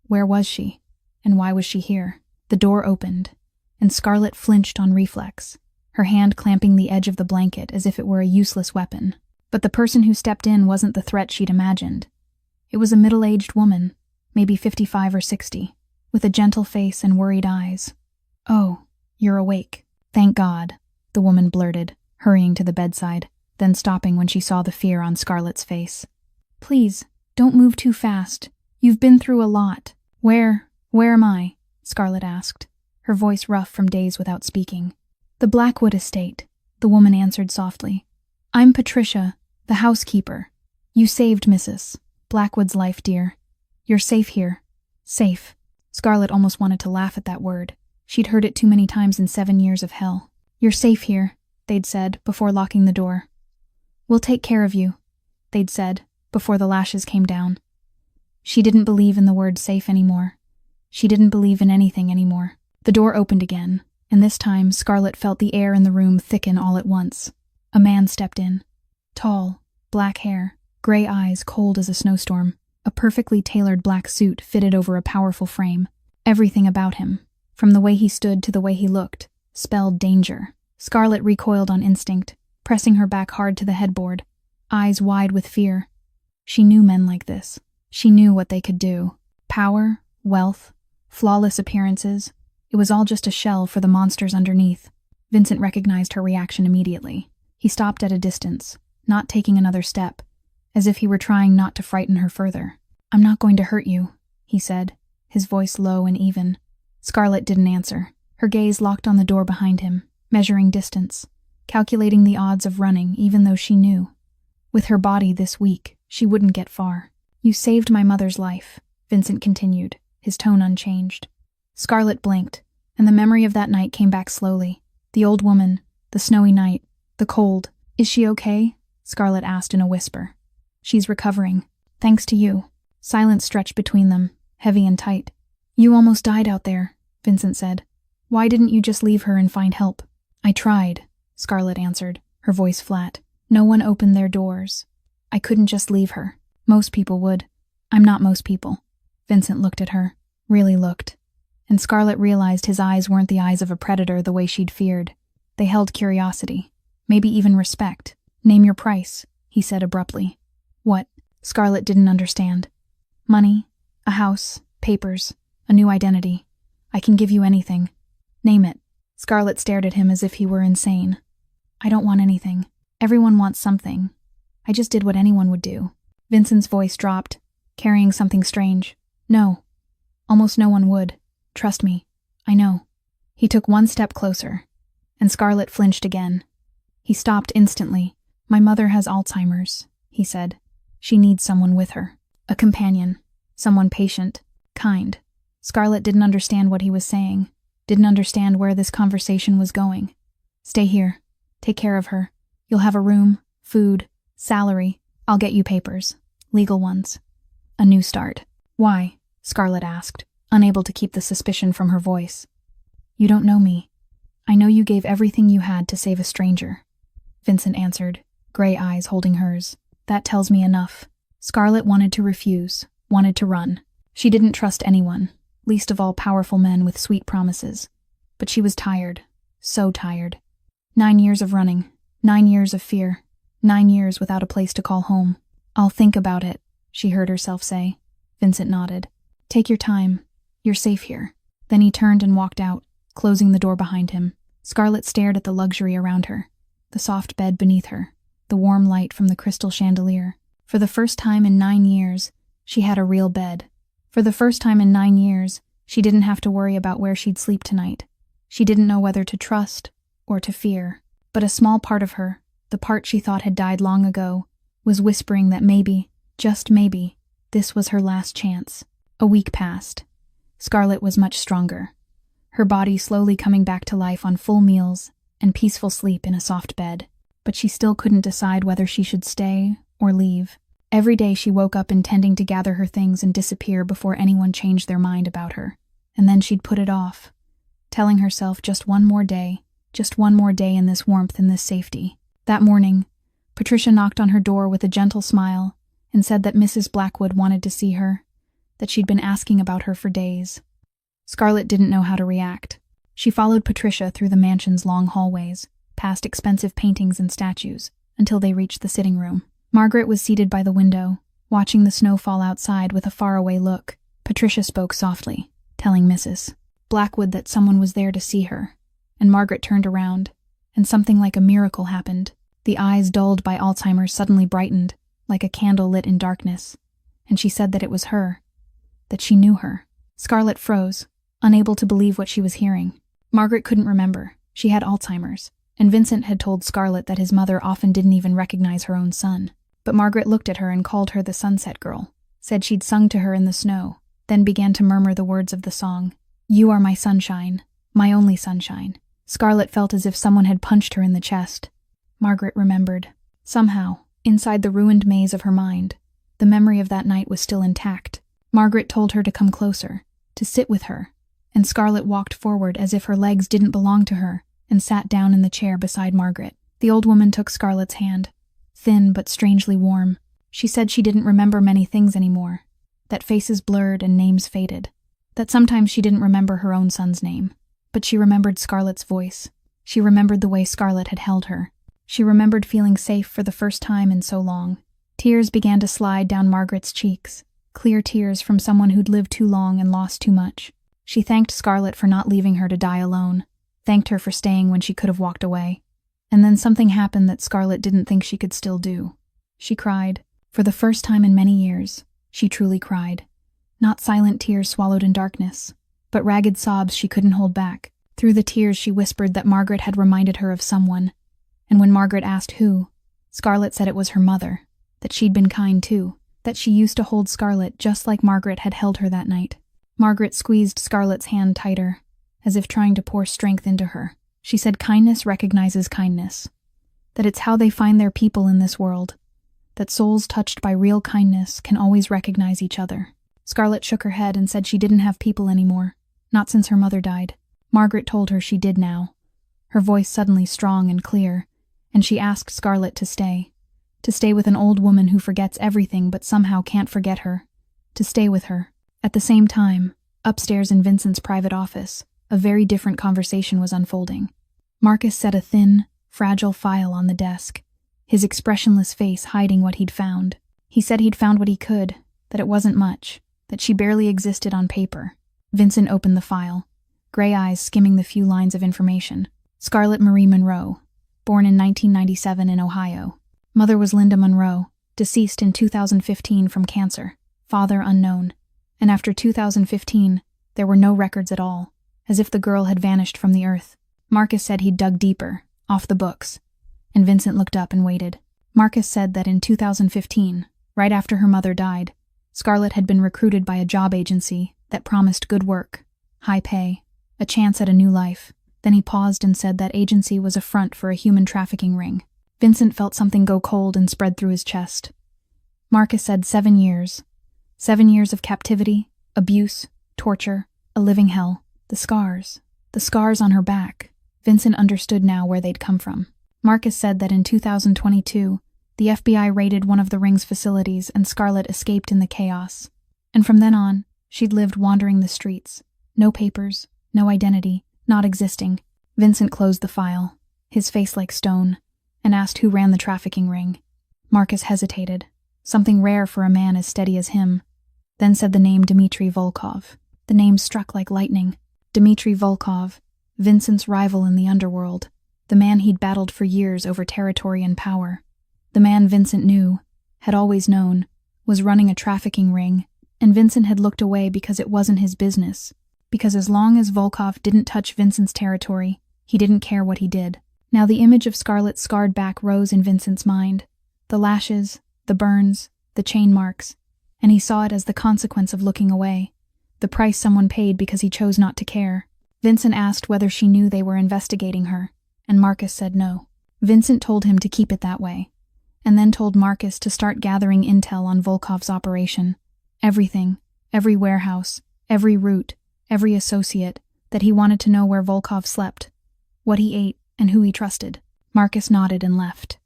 Speaker 1: Where was she? And why was she here? The door opened, and Scarlett flinched on reflex, her hand clamping the edge of the blanket as if it were a useless weapon. But the person who stepped in wasn't the threat she'd imagined. It was a middle-aged woman, maybe 55 or 60, with a gentle face and worried eyes. "Oh, you're awake. Thank God," the woman blurted, hurrying to the bedside, then stopping when she saw the fear on Scarlett's face. "Please, don't move too fast. You've been through a lot." Where am I?" Scarlett asked, her voice rough from days without speaking. "The Blackwood estate," the woman answered softly. "I'm Patricia, the housekeeper. You saved Mrs. Blackwood's life, dear. You're safe here. Safe." Scarlett almost wanted to laugh at that word. She'd heard it too many times in 7 years of hell. "You're safe here," they'd said, before locking the door. "We'll take care of you," they'd said, before the lashes came down. She didn't believe in the word safe anymore. She didn't believe in anything anymore. The door opened again, and this time Scarlett felt the air in the room thicken all at once. A man stepped in. Tall, black hair, gray eyes cold as a snowstorm, a perfectly tailored black suit fitted over a powerful frame. Everything about him, from the way he stood to the way he looked, spelled danger. Scarlett recoiled on instinct, pressing her back hard to the headboard, eyes wide with fear. She knew men like this. She knew what they could do. Power, wealth, flawless appearances. It was all just a shell for the monsters underneath. Vincent recognized her reaction immediately. He stopped at a distance, not taking another step, as if he were trying not to frighten her further. "I'm not going to hurt you," he said, his voice low and even. Scarlett didn't answer. Her gaze locked on the door behind him, measuring distance, calculating the odds of running even though she knew. With her body this weak, she wouldn't get far. "You saved my mother's life," Vincent continued, his tone unchanged. Scarlett blinked, and the memory of that night came back slowly. The old woman, the snowy night, the cold. "Is she okay?" Scarlett asked in a whisper. "She's recovering. Thanks to you." Silence stretched between them, heavy and tight. "You almost died out there," Vincent said. "Why didn't you just leave her and find help?" "I tried," Scarlett answered, her voice flat. "No one opened their doors. I couldn't just leave her. Most people would. I'm not most people." Vincent looked at her, really looked, and Scarlett realized his eyes weren't the eyes of a predator the way she'd feared. They held curiosity, maybe even respect. "Name your price," he said abruptly. "What?" Scarlett didn't understand. "Money, a house, papers, a new identity. I can give you anything. Name it." Scarlett stared at him as if he were insane. "I don't want anything. Everyone wants something. I just did what anyone would do." Vincent's voice dropped, carrying something strange. "No. Almost no one would. Trust me. I know." He took one step closer, and Scarlett flinched again. He stopped instantly. "My mother has Alzheimer's," he said. "She needs someone with her. A companion. Someone patient, kind." Scarlett didn't understand what he was saying, didn't understand where this conversation was going. "Stay here. Take care of her. You'll have a room, food, salary. I'll get you papers. Legal ones. A new start." "Why?" Scarlett asked, unable to keep the suspicion from her voice. You don't know me. I know you gave everything you had to save a stranger. Vincent answered, gray eyes holding hers. That tells me enough. Scarlett wanted to refuse, wanted to run. She didn't trust anyone, least of all powerful men with sweet promises. But she was tired, so tired. 9 years of running, 9 years of fear, 9 years without a place to call home. I'll think about it, she heard herself say. Vincent nodded. Take your time. You're safe here. Then he turned and walked out, closing the door behind him. Scarlett stared at the luxury around her, the soft bed beneath her, the warm light from the crystal chandelier. For the first time in 9 years, she had a real bed. For the first time in 9 years, she didn't have to worry about where she'd sleep tonight. She didn't know whether to trust or to fear. But a small part of her, the part she thought had died long ago, was whispering that maybe, just maybe, this was her last chance. A week passed. Scarlett was much stronger, her body slowly coming back to life on full meals and peaceful sleep in a soft bed. But she still couldn't decide whether she should stay or leave. Every day she woke up intending to gather her things and disappear before anyone changed their mind about her. And then she'd put it off, telling herself just one more day in this warmth and this safety. That morning, Patricia knocked on her door with a gentle smile and said that Mrs. Blackwood wanted to see her, that she'd been asking about her for days. Scarlett didn't know how to react. She followed Patricia through the mansion's long hallways, past expensive paintings and statues, until they reached the sitting room. Margaret was seated by the window, watching the snow fall outside with a faraway look. Patricia spoke softly, telling Mrs. Blackwood that someone was there to see her, and Margaret turned around, and something like a miracle happened. The eyes dulled by Alzheimer's suddenly brightened, like a candle lit in darkness, and she said that it was her, that she knew her. Scarlett froze, unable to believe what she was hearing. Margaret couldn't remember. She had Alzheimer's, and Vincent had told Scarlett that his mother often didn't even recognize her own son. But Margaret looked at her and called her the Sunset Girl, said she'd sung to her in the snow, then began to murmur the words of the song. You are my sunshine, my only sunshine. Scarlett felt as if someone had punched her in the chest. Margaret remembered. Somehow, inside the ruined maze of her mind, the memory of that night was still intact. Margaret told her to come closer, to sit with her, and Scarlett walked forward as if her legs didn't belong to her, and sat down in the chair beside Margaret. The old woman took Scarlett's hand, thin but strangely warm. She said she didn't remember many things anymore, that faces blurred and names faded, that sometimes she didn't remember her own son's name. But she remembered Scarlett's voice. She remembered the way Scarlett had held her. She remembered feeling safe for the first time in so long. Tears began to slide down Margaret's cheeks, clear tears from someone who'd lived too long and lost too much. She thanked Scarlett for not leaving her to die alone, thanked her for staying when she could have walked away. And then something happened that Scarlett didn't think she could still do. She cried. For the first time in many years, she truly cried. Not silent tears swallowed in darkness, but ragged sobs she couldn't hold back. Through the tears she whispered that Margaret had reminded her of someone, and when Margaret asked who, Scarlett said it was her mother, that she'd been kind too, that she used to hold Scarlett just like Margaret had held her that night. Margaret squeezed Scarlett's hand tighter, as if trying to pour strength into her. She said kindness recognizes kindness, that it's how they find their people in this world, that souls touched by real kindness can always recognize each other. Scarlett shook her head and said she didn't have people anymore, not since her mother died. Margaret told her she did now, her voice suddenly strong and clear, and she asked Scarlett to stay with an old woman who forgets everything but somehow can't forget her, to stay with her. At the same time, upstairs in Vincent's private office, a very different conversation was unfolding. Marcus set a thin, fragile file on the desk, his expressionless face hiding what he'd found. He said he'd found what he could, that it wasn't much, that she barely existed on paper. Vincent opened the file, gray eyes skimming the few lines of information. Scarlett Marie Monroe, born in 1997 in Ohio. Mother was Linda Monroe, deceased in 2015 from cancer. Father unknown. And after 2015, there were no records at all, as if the girl had vanished from the earth. Marcus said he'd dug deeper, off the books, and Vincent looked up and waited. Marcus said that in 2015, right after her mother died, Scarlett had been recruited by a job agency that promised good work, high pay, a chance at a new life. Then he paused and said that agency was a front for a human trafficking ring. Vincent felt something go cold and spread through his chest. Marcus said 7 years. 7 years of captivity, abuse, torture, a living hell. The The scars on her back. Vincent understood now where they'd come from. Marcus said that in 2022, the FBI raided one of the ring's facilities and Scarlett escaped in the chaos. And from then on, she'd lived wandering the streets. No papers, no identity, not existing. Vincent closed the file, his face like stone, and asked who ran the trafficking ring. Marcus hesitated, something rare for a man as steady as him, then said the name Dmitry Volkov. The name struck like lightning. Dmitry Volkov, Vincent's rival in the underworld, the man he'd battled for years over territory and power. The man Vincent knew, had always known, was running a trafficking ring, and Vincent had looked away because it wasn't his business, because as long as Volkov didn't touch Vincent's territory, he didn't care what he did. Now the image of Scarlett's scarred back rose in Vincent's mind. The lashes, the burns, the chain marks, and he saw it as the consequence of looking away, the price someone paid because he chose not to care. Vincent asked whether she knew they were investigating her, and Marcus said no. Vincent told him to keep it that way, and then told Marcus to start gathering intel on Volkov's operation. Everything, every warehouse, every route, every associate, that he wanted to know where Volkov slept, what he ate, and who he trusted. Marcus nodded and left.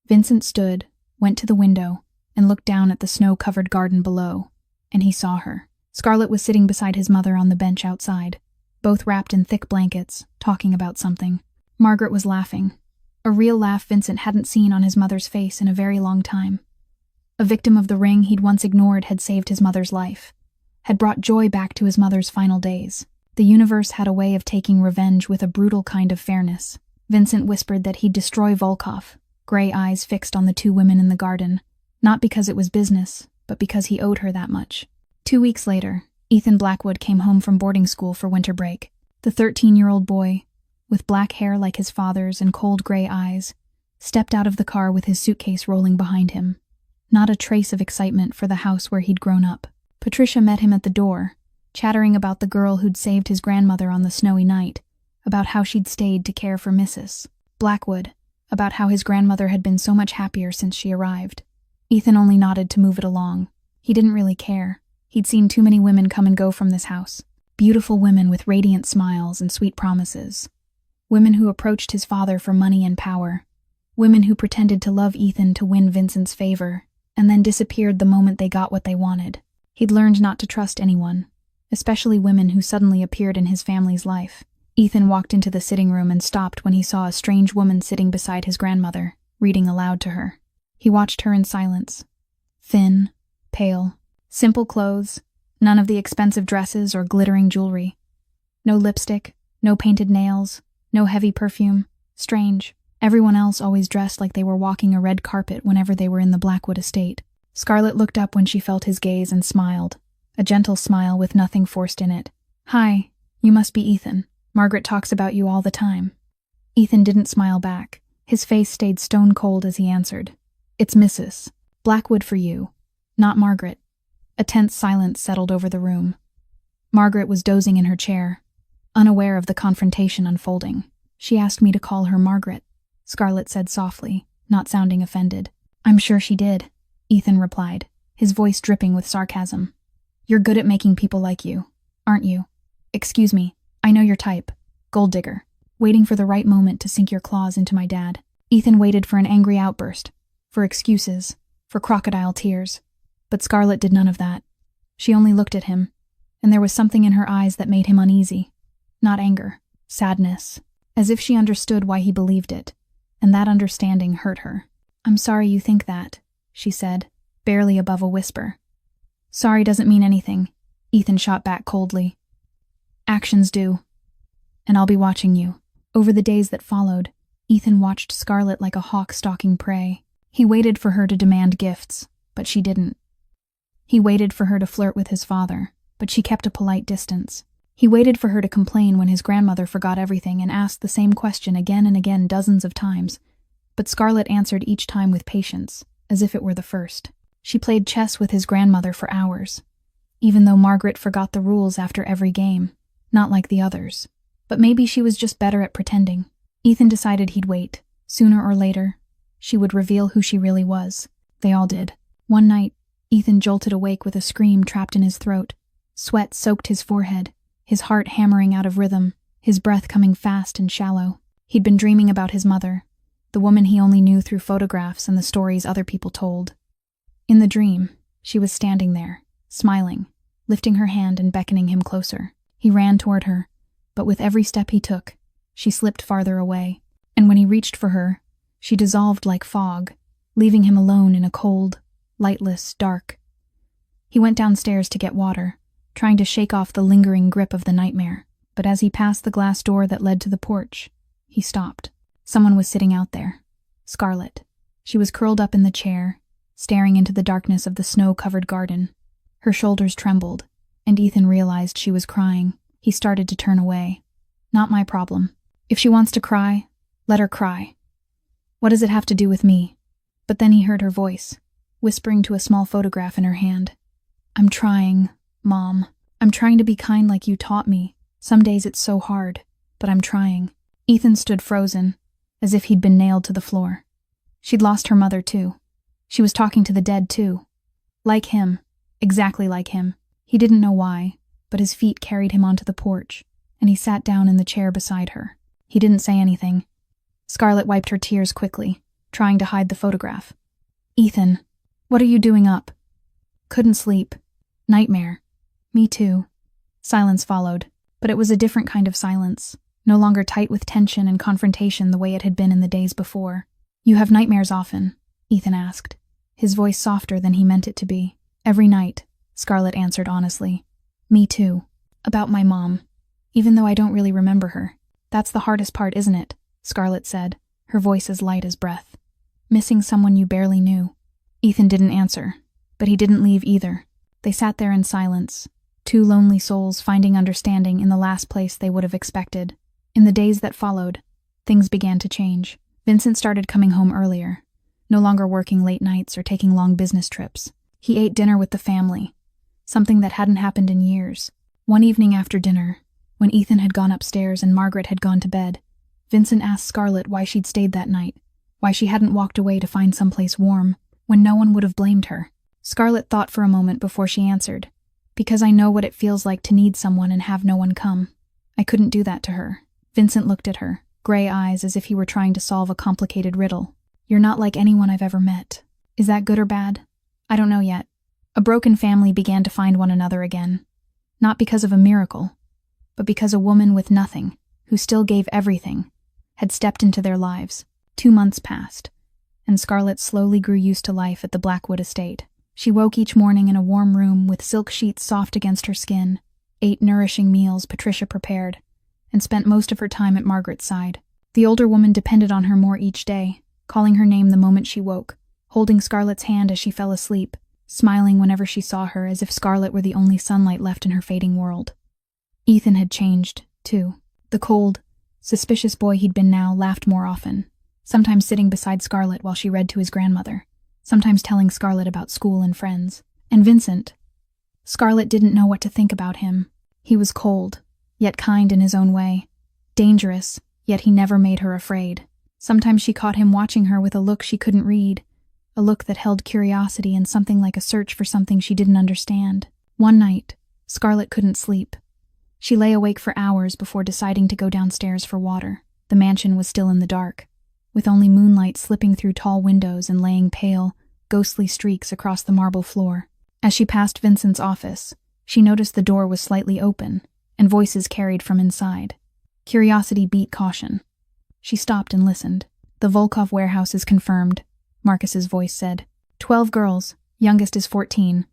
Speaker 1: Vincent stood, went to the window, and looked down at the snow-covered garden below, and he saw her. Scarlett was sitting beside his mother on the bench outside, both wrapped in thick blankets, talking about something. Margaret was laughing, a real laugh Vincent hadn't seen on his mother's face in a very long time. A victim of the ring he'd once ignored had saved his mother's life, had brought joy back to his mother's final days. The universe had a way of taking revenge with a brutal kind of fairness. Vincent whispered that he'd destroy Volkov, gray eyes fixed on the two women in the garden, not because it was business, but because he owed her that much. 2 weeks later, Ethan Blackwood came home from boarding school for winter break. The 13-year-old boy, with black hair like his father's and cold gray eyes, stepped out of the car with his suitcase rolling behind him. Not a trace of excitement for the house where he'd grown up. Patricia met him at the door, chattering about the girl who'd saved his grandmother on the snowy night, about how she'd stayed to care for Mrs. Blackwood, about how his grandmother had been so much happier since she arrived. Ethan only nodded to move it along. He didn't really care. He'd seen too many women come and go from this house. Beautiful women with radiant smiles and sweet promises. Women who approached his father for money and power. Women who pretended to love Ethan to win Vincent's favor, and then disappeared the moment they got what they wanted. He'd learned not to trust anyone, especially women who suddenly appeared in his family's life. Ethan walked into the sitting room and stopped when he saw a strange woman sitting beside his grandmother, reading aloud to her. He watched her in silence. Thin, pale, simple clothes, none of the expensive dresses or glittering jewelry. No lipstick, no painted nails, no heavy perfume. Strange. Everyone else always dressed like they were walking a red carpet whenever they were in the Blackwood estate. Scarlett looked up when she felt his gaze and smiled, a gentle smile with nothing forced in it. "Hi, you must be Ethan. Margaret talks about you all the time." Ethan didn't smile back. His face stayed stone cold as he answered. "It's Mrs. Blackwood for you, not Margaret." A tense silence settled over the room. Margaret was dozing in her chair, unaware of the confrontation unfolding. "She asked me to call her Margaret," Scarlett said softly, not sounding offended. "I'm sure she did," Ethan replied, his voice dripping with sarcasm. "You're good at making people like you, aren't you? Excuse me, I know your type. Gold digger. Waiting for the right moment to sink your claws into my dad." Ethan waited for an angry outburst, for excuses, for crocodile tears. But Scarlett did none of that. She only looked at him, and there was something in her eyes that made him uneasy. Not anger, sadness, as if she understood why he believed it, and that understanding hurt her. "I'm sorry you think that," she said, barely above a whisper. "Sorry doesn't mean anything," Ethan shot back coldly. "Actions do. And I'll be watching you." Over the days that followed, Ethan watched Scarlett like a hawk stalking prey. He waited for her to demand gifts, but she didn't. He waited for her to flirt with his father, but she kept a polite distance. He waited for her to complain when his grandmother forgot everything and asked the same question again and again dozens of times, but Scarlett answered each time with patience, as if it were the first. She played chess with his grandmother for hours, even though Margaret forgot the rules after every game, not like the others. But maybe she was just better at pretending. Ethan decided he'd wait. Sooner or later, she would reveal who she really was. They all did. One night, Ethan jolted awake with a scream trapped in his throat. Sweat soaked his forehead, his heart hammering out of rhythm. his breath coming fast and shallow. He'd been dreaming about his mother, the woman he only knew through photographs and the stories other people told. In the dream, she was standing there, smiling, lifting her hand and beckoning him closer. He ran toward her, but with every step he took, she slipped farther away, and when he reached for her, she dissolved like fog, leaving him alone in a cold, lightless dark. He went downstairs to get water, trying to shake off the lingering grip of the nightmare, but as he passed the glass door that led to the porch, he stopped. Someone was sitting out there. Scarlett. She was curled up in the chair, staring into the darkness of the snow-covered garden. Her shoulders trembled, and Ethan realized she was crying. He started to turn away. Not my problem. If she wants to cry, let her cry. What does it have to do with me? But then he heard her voice, whispering to a small photograph in her hand. I'm trying, Mom. I'm trying to be kind like you taught me. Some days it's so hard, but I'm trying. Ethan stood frozen, as if he'd been nailed to the floor. She'd lost her mother, too. She was talking to the dead, too. Like him. Exactly like him. He didn't know why, but his feet carried him onto the porch, and he sat down in the chair beside her. He didn't say anything. Scarlett wiped her tears quickly, trying to hide the photograph. Ethan, what are you doing up? Couldn't sleep. Nightmare. Me too. Silence followed, but it was a different kind of silence, no longer tight with tension and confrontation the way it had been in the days before. You have nightmares often? Ethan asked, his voice softer than he meant it to be. Every night, Scarlett answered honestly. Me too. About my mom. Even though I don't really remember her. That's the hardest part, isn't it? Scarlett said, her voice as light as breath. Missing someone you barely knew. Ethan didn't answer, but he didn't leave either. They sat there in silence, two lonely souls finding understanding in the last place they would have expected. In the days that followed, things began to change. Vincent started coming home earlier, no longer working late nights or taking long business trips. He ate dinner with the family, something that hadn't happened in years. One evening after dinner, when Ethan had gone upstairs and Margaret had gone to bed, Vincent asked Scarlett why she'd stayed that night, why she hadn't walked away to find someplace warm, when no one would have blamed her. Scarlett thought for a moment before she answered. Because I know what it feels like to need someone and have no one come. I couldn't do that to her. Vincent looked at her, gray eyes as if he were trying to solve a complicated riddle. You're not like anyone I've ever met. Is that good or bad? I don't know yet. A broken family began to find one another again. Not because of a miracle, but because a woman with nothing, who still gave everything, had stepped into their lives. 2 months passed, and Scarlett slowly grew used to life at the Blackwood estate. She woke each morning in a warm room with silk sheets soft against her skin, ate nourishing meals Patricia prepared, and spent most of her time at Margaret's side. The older woman depended on her more each day, calling her name the moment she woke, holding Scarlett's hand as she fell asleep, smiling whenever she saw her as if Scarlett were the only sunlight left in her fading world. Ethan had changed, too. The cold, suspicious boy he'd been now laughed more often, sometimes sitting beside Scarlett while she read to his grandmother, sometimes telling Scarlett about school and friends. And Vincent. Scarlett didn't know what to think about him. He was cold, yet kind in his own way. Dangerous, yet he never made her afraid. Sometimes she caught him watching her with a look she couldn't read, a look that held curiosity and something like a search for something she didn't understand. One night, Scarlett couldn't sleep. She lay awake for hours before deciding to go downstairs for water. The mansion was still in the dark, with only moonlight slipping through tall windows and laying pale, ghostly streaks across the marble floor. As she passed Vincent's office, she noticed the door was slightly open, and voices carried from inside. Curiosity beat caution. She stopped and listened. The Volkov warehouse is confirmed, Marcus's voice said. 12 girls, youngest is 14.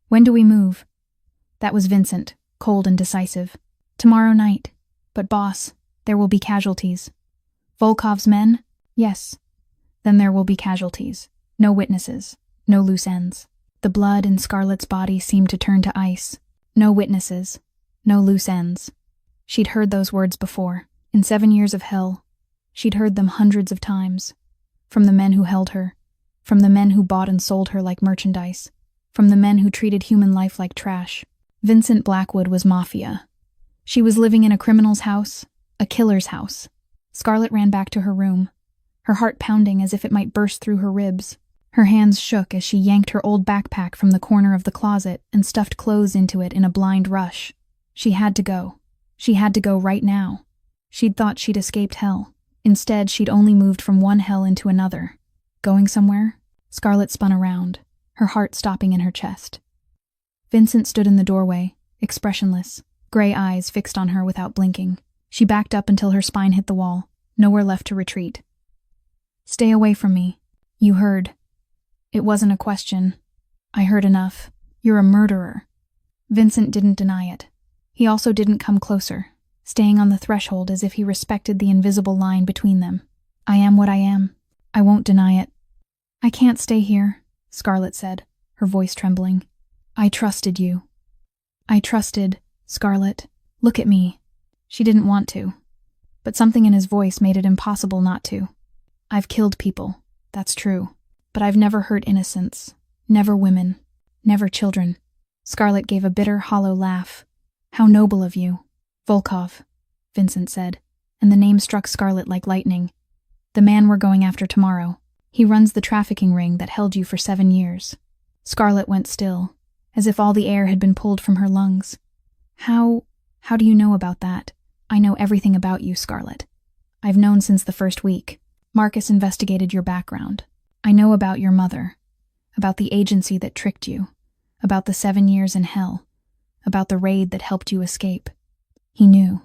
Speaker 1: When do we move? That was Vincent, cold and decisive. Tomorrow night. But boss, there will be casualties. Volkov's men? Yes. Then there will be casualties. No witnesses. No loose ends. The blood in Scarlett's body seemed to turn to ice. No witnesses. No loose ends. She'd heard those words before. In 7 years of hell, she'd heard them hundreds of times. From the men who held her. From the men who bought and sold her like merchandise. From the men who treated human life like trash. Vincent Blackwood was Mafia. She was living in a criminal's house, a killer's house. Scarlett ran back to her room, her heart pounding as if it might burst through her ribs. Her hands shook as she yanked her old backpack from the corner of the closet and stuffed clothes into it in a blind rush. She had to go. She had to go right now. She'd thought she'd escaped hell. Instead, she'd only moved from one hell into another. Going somewhere? Scarlett spun around, her heart stopping in her chest. Vincent stood in the doorway, expressionless, gray eyes fixed on her without blinking. She backed up until her spine hit the wall, nowhere left to retreat. "Stay away from me. You heard." "It wasn't a question. I heard enough. You're a murderer." Vincent didn't deny it. He also didn't come closer, staying on the threshold as if he respected the invisible line between them. "I am what I am. I won't deny it." "I can't stay here," Scarlett said, her voice trembling. "I trusted you." "I trusted, Scarlett. Look at me." She didn't want to, but something in his voice made it impossible not to. "I've killed people, that's true, but I've never hurt innocents, never women, never children." Scarlett gave a bitter, hollow laugh. "How noble of you." "Volkov," Vincent said, and the name struck Scarlett like lightning. "The man we're going after tomorrow. He runs the trafficking ring that held you for 7 years. Scarlett went still, as if all the air had been pulled from her lungs. How do you know about that?" "I know everything about you, Scarlett. I've known since the first week. Marcus investigated your background. I know about your mother, about the agency that tricked you, about the 7 years in hell, about the raid that helped you escape." He knew.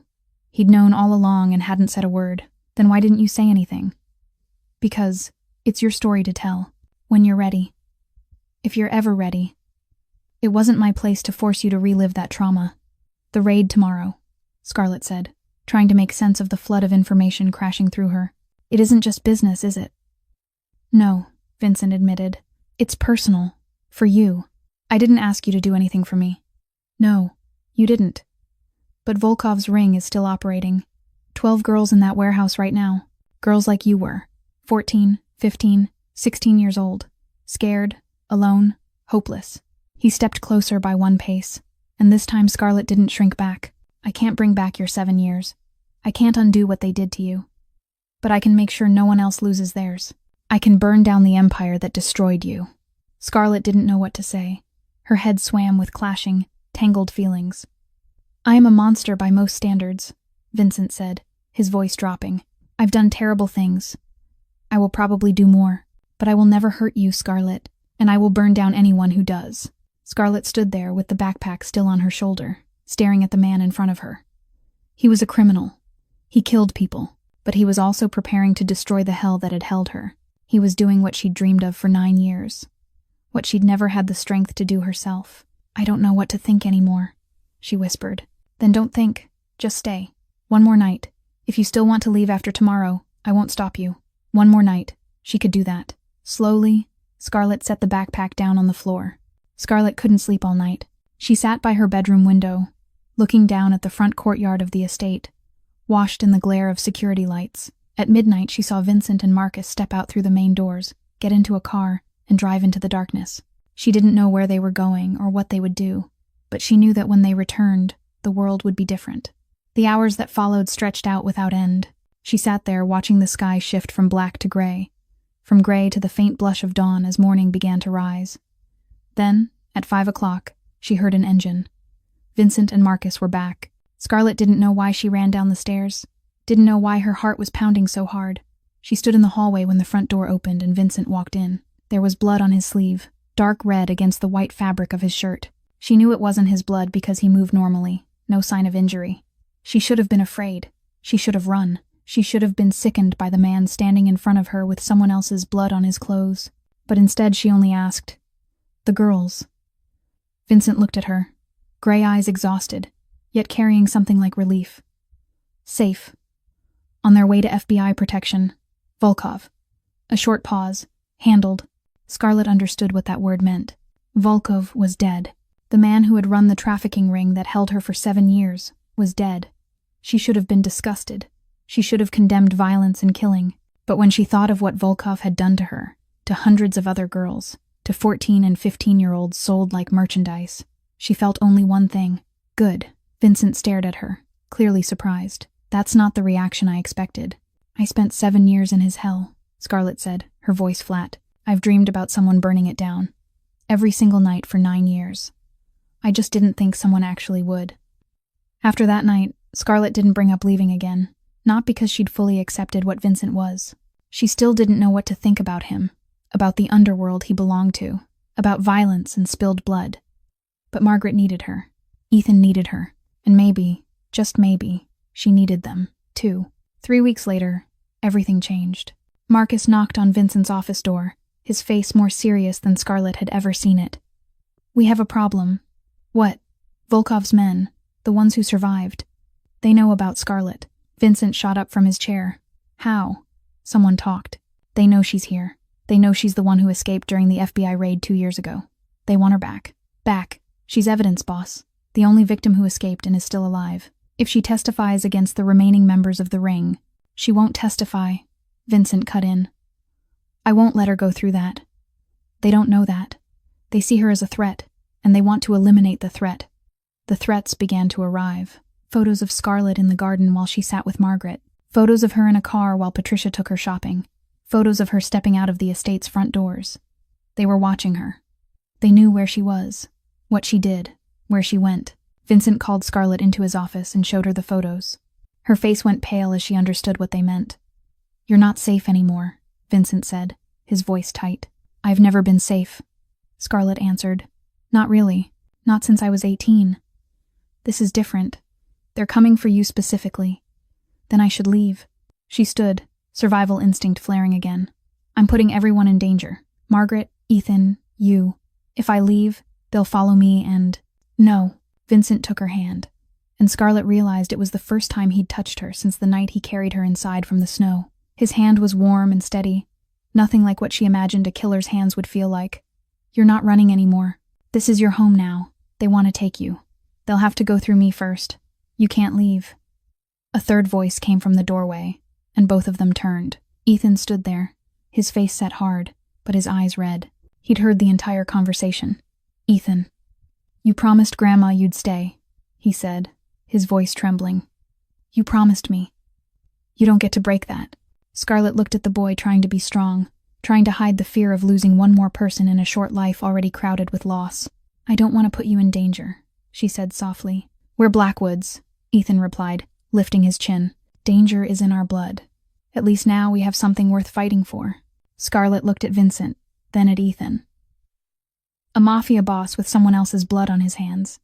Speaker 1: He'd known all along and hadn't said a word. "Then why didn't you say anything?" "Because it's your story to tell, when you're ready. If you're ever ready. It wasn't my place to force you to relive that trauma." "The raid tomorrow," Scarlett said, trying to make sense of the flood of information crashing through her. "It isn't just business, is it?" "No," Vincent admitted. "It's personal. For you. I didn't ask you to do anything for me." "No, you didn't. But Volkov's ring is still operating. 12 girls in that warehouse right now. Girls like you were. 14, 15, 16 years old. Scared, alone, hopeless." He stepped closer by one pace, and this time Scarlett didn't shrink back. "I can't bring back your 7 years. I can't undo what they did to you. But I can make sure no one else loses theirs. I can burn down the empire that destroyed you." Scarlett didn't know what to say. Her head swam with clashing, tangled feelings. "I am a monster by most standards," Vincent said, his voice dropping. "I've done terrible things. I will probably do more, but I will never hurt you, Scarlett, and I will burn down anyone who does." Scarlett stood there with the backpack still on her shoulder, staring at the man in front of her. He was a criminal. He killed people, but he was also preparing to destroy the hell that had held her. He was doing what she'd dreamed of for 9 years, what she'd never had the strength to do herself. "I don't know what to think anymore," she whispered. "Then don't think. Just stay. One more night. If you still want to leave after tomorrow, I won't stop you. One more night." She could do that. Slowly, Scarlett set the backpack down on the floor. Scarlett couldn't sleep all night. She sat by her bedroom window, looking down at the front courtyard of the estate, washed in the glare of security lights. At midnight, she saw Vincent and Marcus step out through the main doors, get into a car, and drive into the darkness. She didn't know where they were going or what they would do, but she knew that when they returned, the world would be different. The hours that followed stretched out without end. She sat there watching the sky shift from black to gray, from gray to the faint blush of dawn as morning began to rise. Then, at 5 o'clock, she heard an engine. Vincent and Marcus were back. Scarlett didn't know why she ran down the stairs, didn't know why her heart was pounding so hard. She stood in the hallway when the front door opened and Vincent walked in. There was blood on his sleeve, dark red against the white fabric of his shirt. She knew it wasn't his blood because he moved normally, no sign of injury. She should have been afraid. She should have run. She should have been sickened by the man standing in front of her with someone else's blood on his clothes. But instead she only asked, "The girls?" Vincent looked at her, gray eyes exhausted, yet carrying something like relief. "Safe. On their way to FBI protection. Volkov." A short pause. "Handled." Scarlett understood what that word meant. Volkov was dead. The man who had run the trafficking ring that held her for 7 years was dead. She should have been disgusted. She should have condemned violence and killing. But when she thought of what Volkov had done to her, to hundreds of other girls, to 14 and 15-year-olds sold like merchandise, she felt only one thing. Good. Vincent stared at her, clearly surprised. "That's not the reaction I expected." "I spent 7 years in his hell," Scarlett said, her voice flat. "I've dreamed about someone burning it down. Every single night for 9 years. I just didn't think someone actually would." After that night, Scarlett didn't bring up leaving again, not because she'd fully accepted what Vincent was. She still didn't know what to think about him, about the underworld he belonged to, about violence and spilled blood. But Margaret needed her. Ethan needed her. And maybe, just maybe, she needed them, too. 3 weeks later, everything changed. Marcus knocked on Vincent's office door, his face more serious than Scarlett had ever seen it. "We have a problem." "What?" "Volkov's men, the ones who survived. They know about Scarlett." Vincent shot up from his chair. "How?" Someone talked. "They know she's here. They know she's the one who escaped during the FBI raid 2 years ago. They want her back. Back. She's evidence, boss. The only victim who escaped and is still alive. If she testifies against the remaining members of the ring." "She won't testify," Vincent cut in. "I won't let her go through that. They don't know that. They see her as a threat, and they want to eliminate the threat." The threats began to arrive. Photos of Scarlett in the garden while she sat with Margaret. Photos of her in a car while Patricia took her shopping. Photos of her stepping out of the estate's front doors. They were watching her. They knew where she was, what she did, where she went. Vincent called Scarlett into his office and showed her the photos. Her face went pale as she understood what they meant. "You're not safe anymore," Vincent said, his voice tight. "I've never been safe," Scarlett answered. "Not really. Not since I was 18. This is different. They're coming for you specifically. Then I should leave." She stood, survival instinct flaring again. "I'm putting everyone in danger. Margaret, Ethan, you. If I leave, they'll follow me and—" "No." Vincent took her hand, and Scarlett realized it was the first time he'd touched her since the night he carried her inside from the snow. His hand was warm and steady, nothing like what she imagined a killer's hands would feel like. "You're not running anymore. This is your home now. They want to take you. They'll have to go through me first. You can't leave." A third voice came from the doorway, and both of them turned. Ethan stood there, his face set hard, but his eyes red. He'd heard the entire conversation. "Ethan, you promised Grandma you'd stay," he said, his voice trembling. "You promised me. You don't get to break that." Scarlett looked at the boy, trying to be strong, trying to hide the fear of losing one more person in a short life already crowded with loss. "I don't want to put you in danger," she said softly. "We're Blackwoods," Ethan replied, lifting his chin. "Danger is in our blood. At least now we have something worth fighting for." Scarlett looked at Vincent, then at Ethan. A mafia boss with someone else's blood on his hands.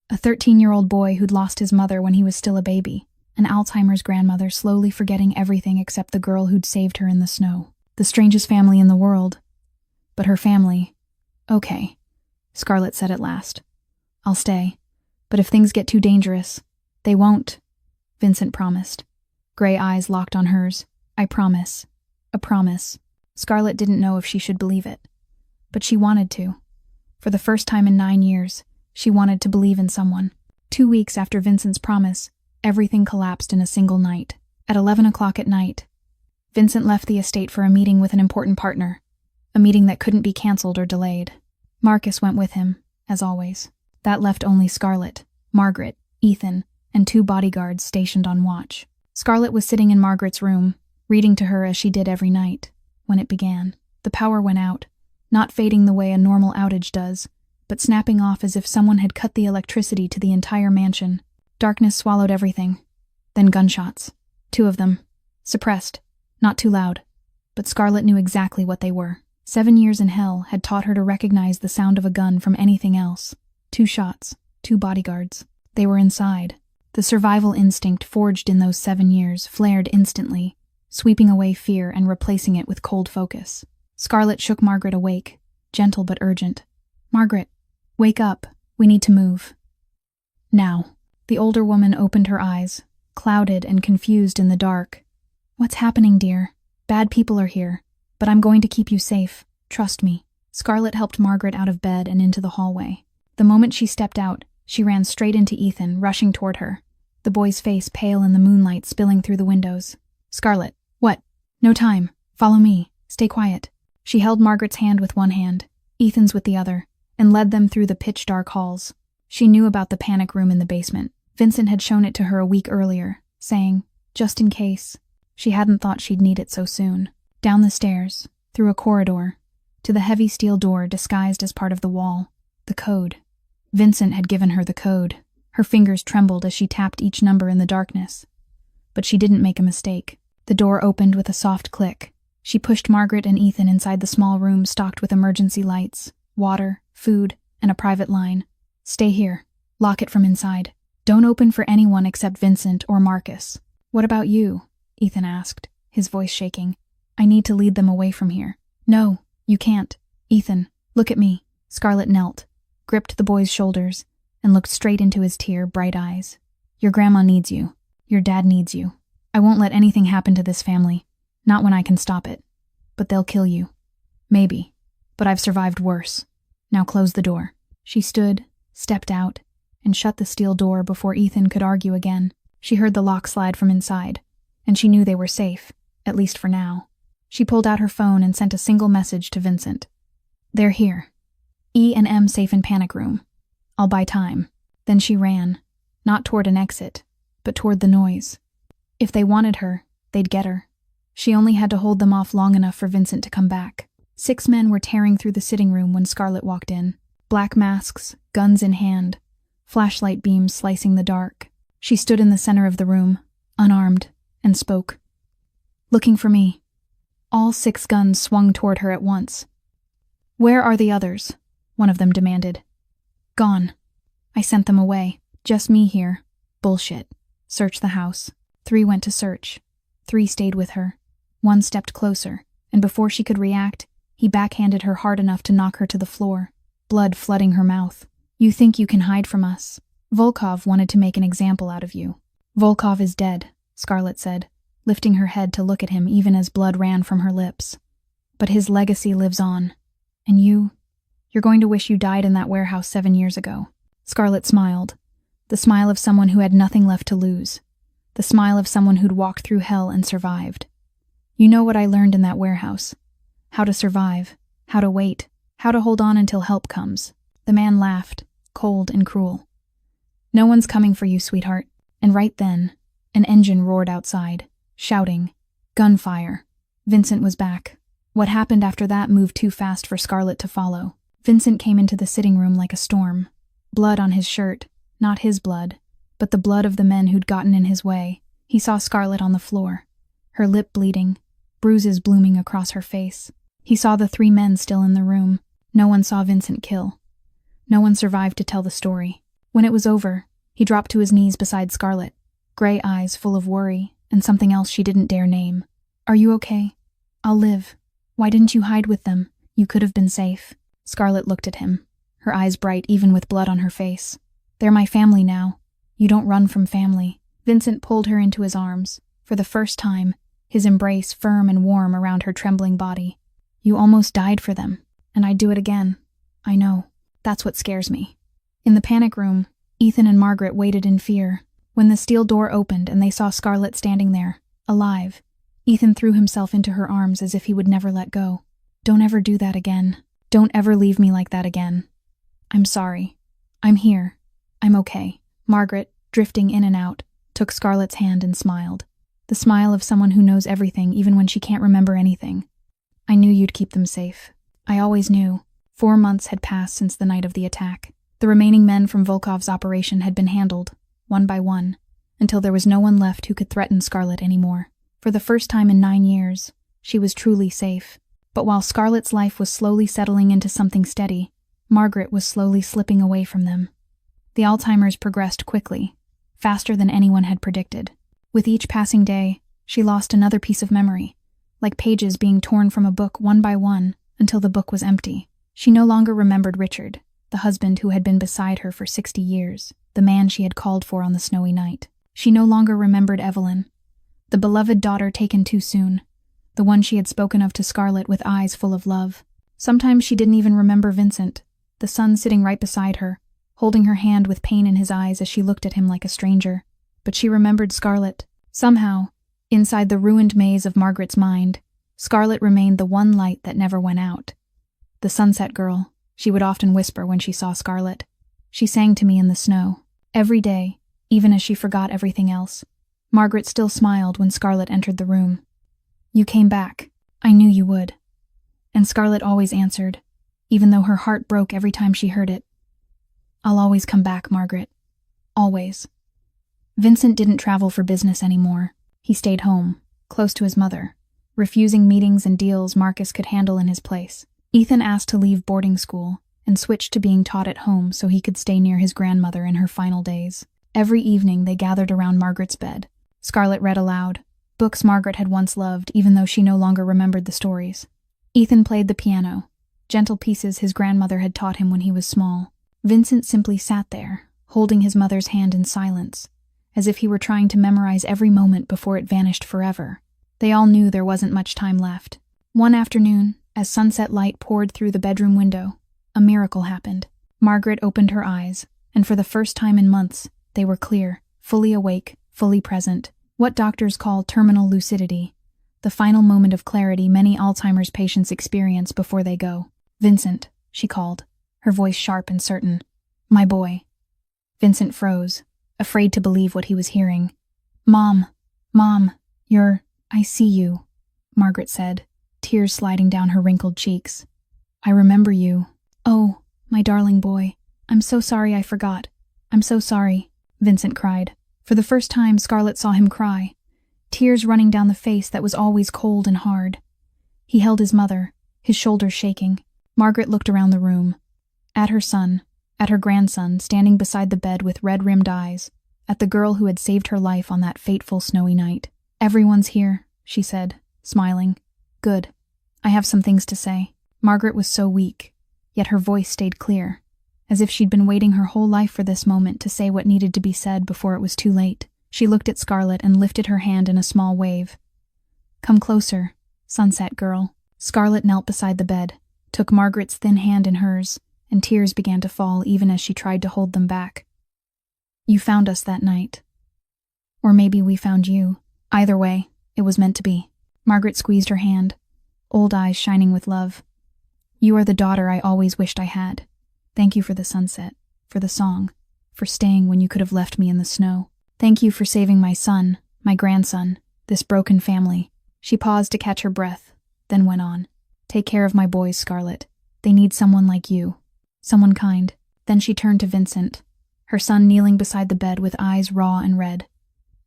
Speaker 1: A 13-year-old boy who'd lost his mother when he was still a baby. An Alzheimer's grandmother slowly forgetting everything except the girl who'd saved her in the snow. The strangest family in the world. But her family... "Okay," Scarlett said at last. "I'll stay. But if things get too dangerous..." "They won't," Vincent promised. Gray eyes locked on hers. "I promise. A promise." Scarlett didn't know if she should believe it. But she wanted to. For the first time in 9 years, she wanted to believe in someone. 2 weeks after Vincent's promise, everything collapsed in a single night. At 11 o'clock at night, Vincent left the estate for a meeting with an important partner. A meeting that couldn't be canceled or delayed. Marcus went with him, as always. That left only Scarlett, Margaret, Ethan, and 2 bodyguards stationed on watch. Scarlett was sitting in Margaret's room, reading to her as she did every night. When it began, the power went out, not fading the way a normal outage does, but snapping off as if someone had cut the electricity to the entire mansion. Darkness swallowed everything. Then gunshots. 2 of them. Suppressed. Not too loud. But Scarlett knew exactly what they were. 7 years in hell had taught her to recognize the sound of a gun from anything else. 2 shots. 2 bodyguards. They were inside. The survival instinct forged in those 7 years flared instantly, sweeping away fear and replacing it with cold focus. Scarlett shook Margaret awake, gentle but urgent. "Margaret, wake up. We need to move." Now. The older woman opened her eyes, clouded and confused in the dark. "What's happening, dear? Bad people are here, but I'm going to keep you safe. Trust me." Scarlett helped Margaret out of bed and into the hallway. The moment she stepped out, she ran straight into Ethan, rushing toward her, the boy's face pale in the moonlight spilling through the windows. "Scarlett, what? No time. Follow me. Stay quiet." She held Margaret's hand with one hand, Ethan's with the other, and led them through the pitch-dark halls. She knew about the panic room in the basement. Vincent had shown it to her a week earlier, saying, just in case. She hadn't thought she'd need it so soon. Down the stairs, through a corridor, to the heavy steel door disguised as part of the wall. The code. Vincent had given her the code. Her fingers trembled as she tapped each number in the darkness. But she didn't make a mistake. The door opened with a soft click. She pushed Margaret and Ethan inside the small room stocked with emergency lights, water, food, and a private line. Stay here. Lock it from inside. Don't open for anyone except Vincent or Marcus. What about you? Ethan asked, his voice shaking. I need to lead them away from here. No, you can't. Ethan, look at me. Scarlett knelt, gripped the boy's shoulders, and looked straight into his bright eyes. Your grandma needs you. Your dad needs you. I won't let anything happen to this family. Not when I can stop it. But they'll kill you. Maybe. But I've survived worse. Now close the door. She stood, stepped out, and shut the steel door before Ethan could argue again. She heard the lock slide from inside, and she knew they were safe, at least for now. She pulled out her phone and sent a single message to Vincent. They're here. E&M safe in panic room. I'll buy time. Then she ran, not toward an exit, but toward the noise. If they wanted her, they'd get her. She only had to hold them off long enough for Vincent to come back. 6 men were tearing through the sitting room when Scarlett walked in. Black masks, guns in hand, flashlight beams slicing the dark. She stood in the center of the room, unarmed, and spoke. Looking for me. All 6 guns swung toward her at once. Where are the others? One of them demanded. Gone. I sent them away. Just me here. Bullshit. Search the house. 3 went to search. 3 stayed with her. 1 stepped closer, and before she could react, he backhanded her hard enough to knock her to the floor, blood flooding her mouth. You think you can hide from us? Volkov wanted to make an example out of you. Volkov is dead, Scarlett said, lifting her head to look at him even as blood ran from her lips. But his legacy lives on. And you're going to wish you died in that warehouse 7 years ago. Scarlett smiled, the smile of someone who had nothing left to lose, the smile of someone who'd walked through hell and survived. You know what I learned in that warehouse. How to survive, how to wait, how to hold on until help comes. The man laughed, cold and cruel. No one's coming for you, sweetheart. And right then, an engine roared outside, shouting, gunfire. Vincent was back. What happened after that moved too fast for Scarlett to follow. Vincent came into the sitting room like a storm. Blood on his shirt, not his blood, but the blood of the men who'd gotten in his way. He saw Scarlett on the floor, her lip bleeding, bruises blooming across her face. He saw the 3 men still in the room. No one saw Vincent kill. No one survived to tell the story. When it was over, he dropped to his knees beside Scarlett, gray eyes full of worry and something else she didn't dare name. Are you okay? I'll live. Why didn't you hide with them? You could have been safe. Scarlett looked at him, her eyes bright even with blood on her face. They're my family now. You don't run from family. Vincent pulled her into his arms, for the first time, his embrace firm and warm around her trembling body. You almost died for them, and I'd do it again. I know. That's what scares me. In the panic room, Ethan and Margaret waited in fear. When the steel door opened and they saw Scarlett standing there, alive, Ethan threw himself into her arms as if he would never let go. Don't ever do that again. Don't ever leave me like that again. I'm sorry. I'm here. I'm okay. Margaret, drifting in and out, took Scarlett's hand and smiled. The smile of someone who knows everything even when she can't remember anything. I knew you'd keep them safe. I always knew. 4 months had passed since the night of the attack. The remaining men from Volkov's operation had been handled, one by one, until there was no one left who could threaten Scarlett anymore. For the first time in 9 years, she was truly safe. But while Scarlett's life was slowly settling into something steady, Margaret was slowly slipping away from them. The Alzheimer's progressed quickly, faster than anyone had predicted. With each passing day, she lost another piece of memory, like pages being torn from a book one by one until the book was empty. She no longer remembered Richard, the husband who had been beside her for 60 years, the man she had called for on the snowy night. She no longer remembered Evelyn, the beloved daughter taken too soon, the one she had spoken of to Scarlett with eyes full of love. Sometimes she didn't even remember Vincent, the son sitting right beside her, holding her hand with pain in his eyes as she looked at him like a stranger. But she remembered Scarlett. Somehow, inside the ruined maze of Margaret's mind, Scarlett remained the one light that never went out. The sunset girl, she would often whisper when she saw Scarlett. She sang to me in the snow. Every day, even as she forgot everything else, Margaret still smiled when Scarlett entered the room. You came back. I knew you would. And Scarlett always answered, even though her heart broke every time she heard it. I'll always come back, Margaret. Always. Vincent didn't travel for business anymore. He stayed home, close to his mother, refusing meetings and deals Marcus could handle in his place. Ethan asked to leave boarding school and switched to being taught at home so he could stay near his grandmother in her final days. Every evening they gathered around Margaret's bed. Scarlett read aloud, books Margaret had once loved even though she no longer remembered the stories. Ethan played the piano, gentle pieces his grandmother had taught him when he was small. Vincent simply sat there, holding his mother's hand in silence, as if he were trying to memorize every moment before it vanished forever. They all knew there wasn't much time left. One afternoon, as sunset light poured through the bedroom window, a miracle happened. Margaret opened her eyes, and for the first time in months, they were clear, fully awake, fully present. What doctors call terminal lucidity, the final moment of clarity many Alzheimer's patients experience before they go. "Vincent," she called, her voice sharp and certain. "My boy." Vincent froze, afraid to believe what he was hearing. Mom, I see you," Margaret said, tears sliding down her wrinkled cheeks. "I remember you." "Oh, my darling boy, I'm so sorry I forgot. I'm so sorry," Vincent cried. For the first time, Scarlett saw him cry, tears running down the face that was always cold and hard. He held his mother, his shoulders shaking. Margaret looked around the room, at her son, at her grandson standing beside the bed with red-rimmed eyes, at the girl who had saved her life on that fateful snowy night. "Everyone's here," she said, smiling. "Good. I have some things to say." Margaret was so weak, yet her voice stayed clear, as if she'd been waiting her whole life for this moment to say what needed to be said before it was too late. She looked at Scarlett and lifted her hand in a small wave. "Come closer, sunset girl." Scarlett knelt beside the bed, took Margaret's thin hand in hers, and tears began to fall even as she tried to hold them back. "You found us that night. Or maybe we found you. Either way, it was meant to be." Margaret squeezed her hand, old eyes shining with love. "You are the daughter I always wished I had. Thank you for the sunset, for the song, for staying when you could have left me in the snow. Thank you for saving my son, my grandson, this broken family." She paused to catch her breath, then went on. "Take care of my boys, Scarlett. They need someone like you. Someone kind." Then she turned to Vincent, her son kneeling beside the bed with eyes raw and red.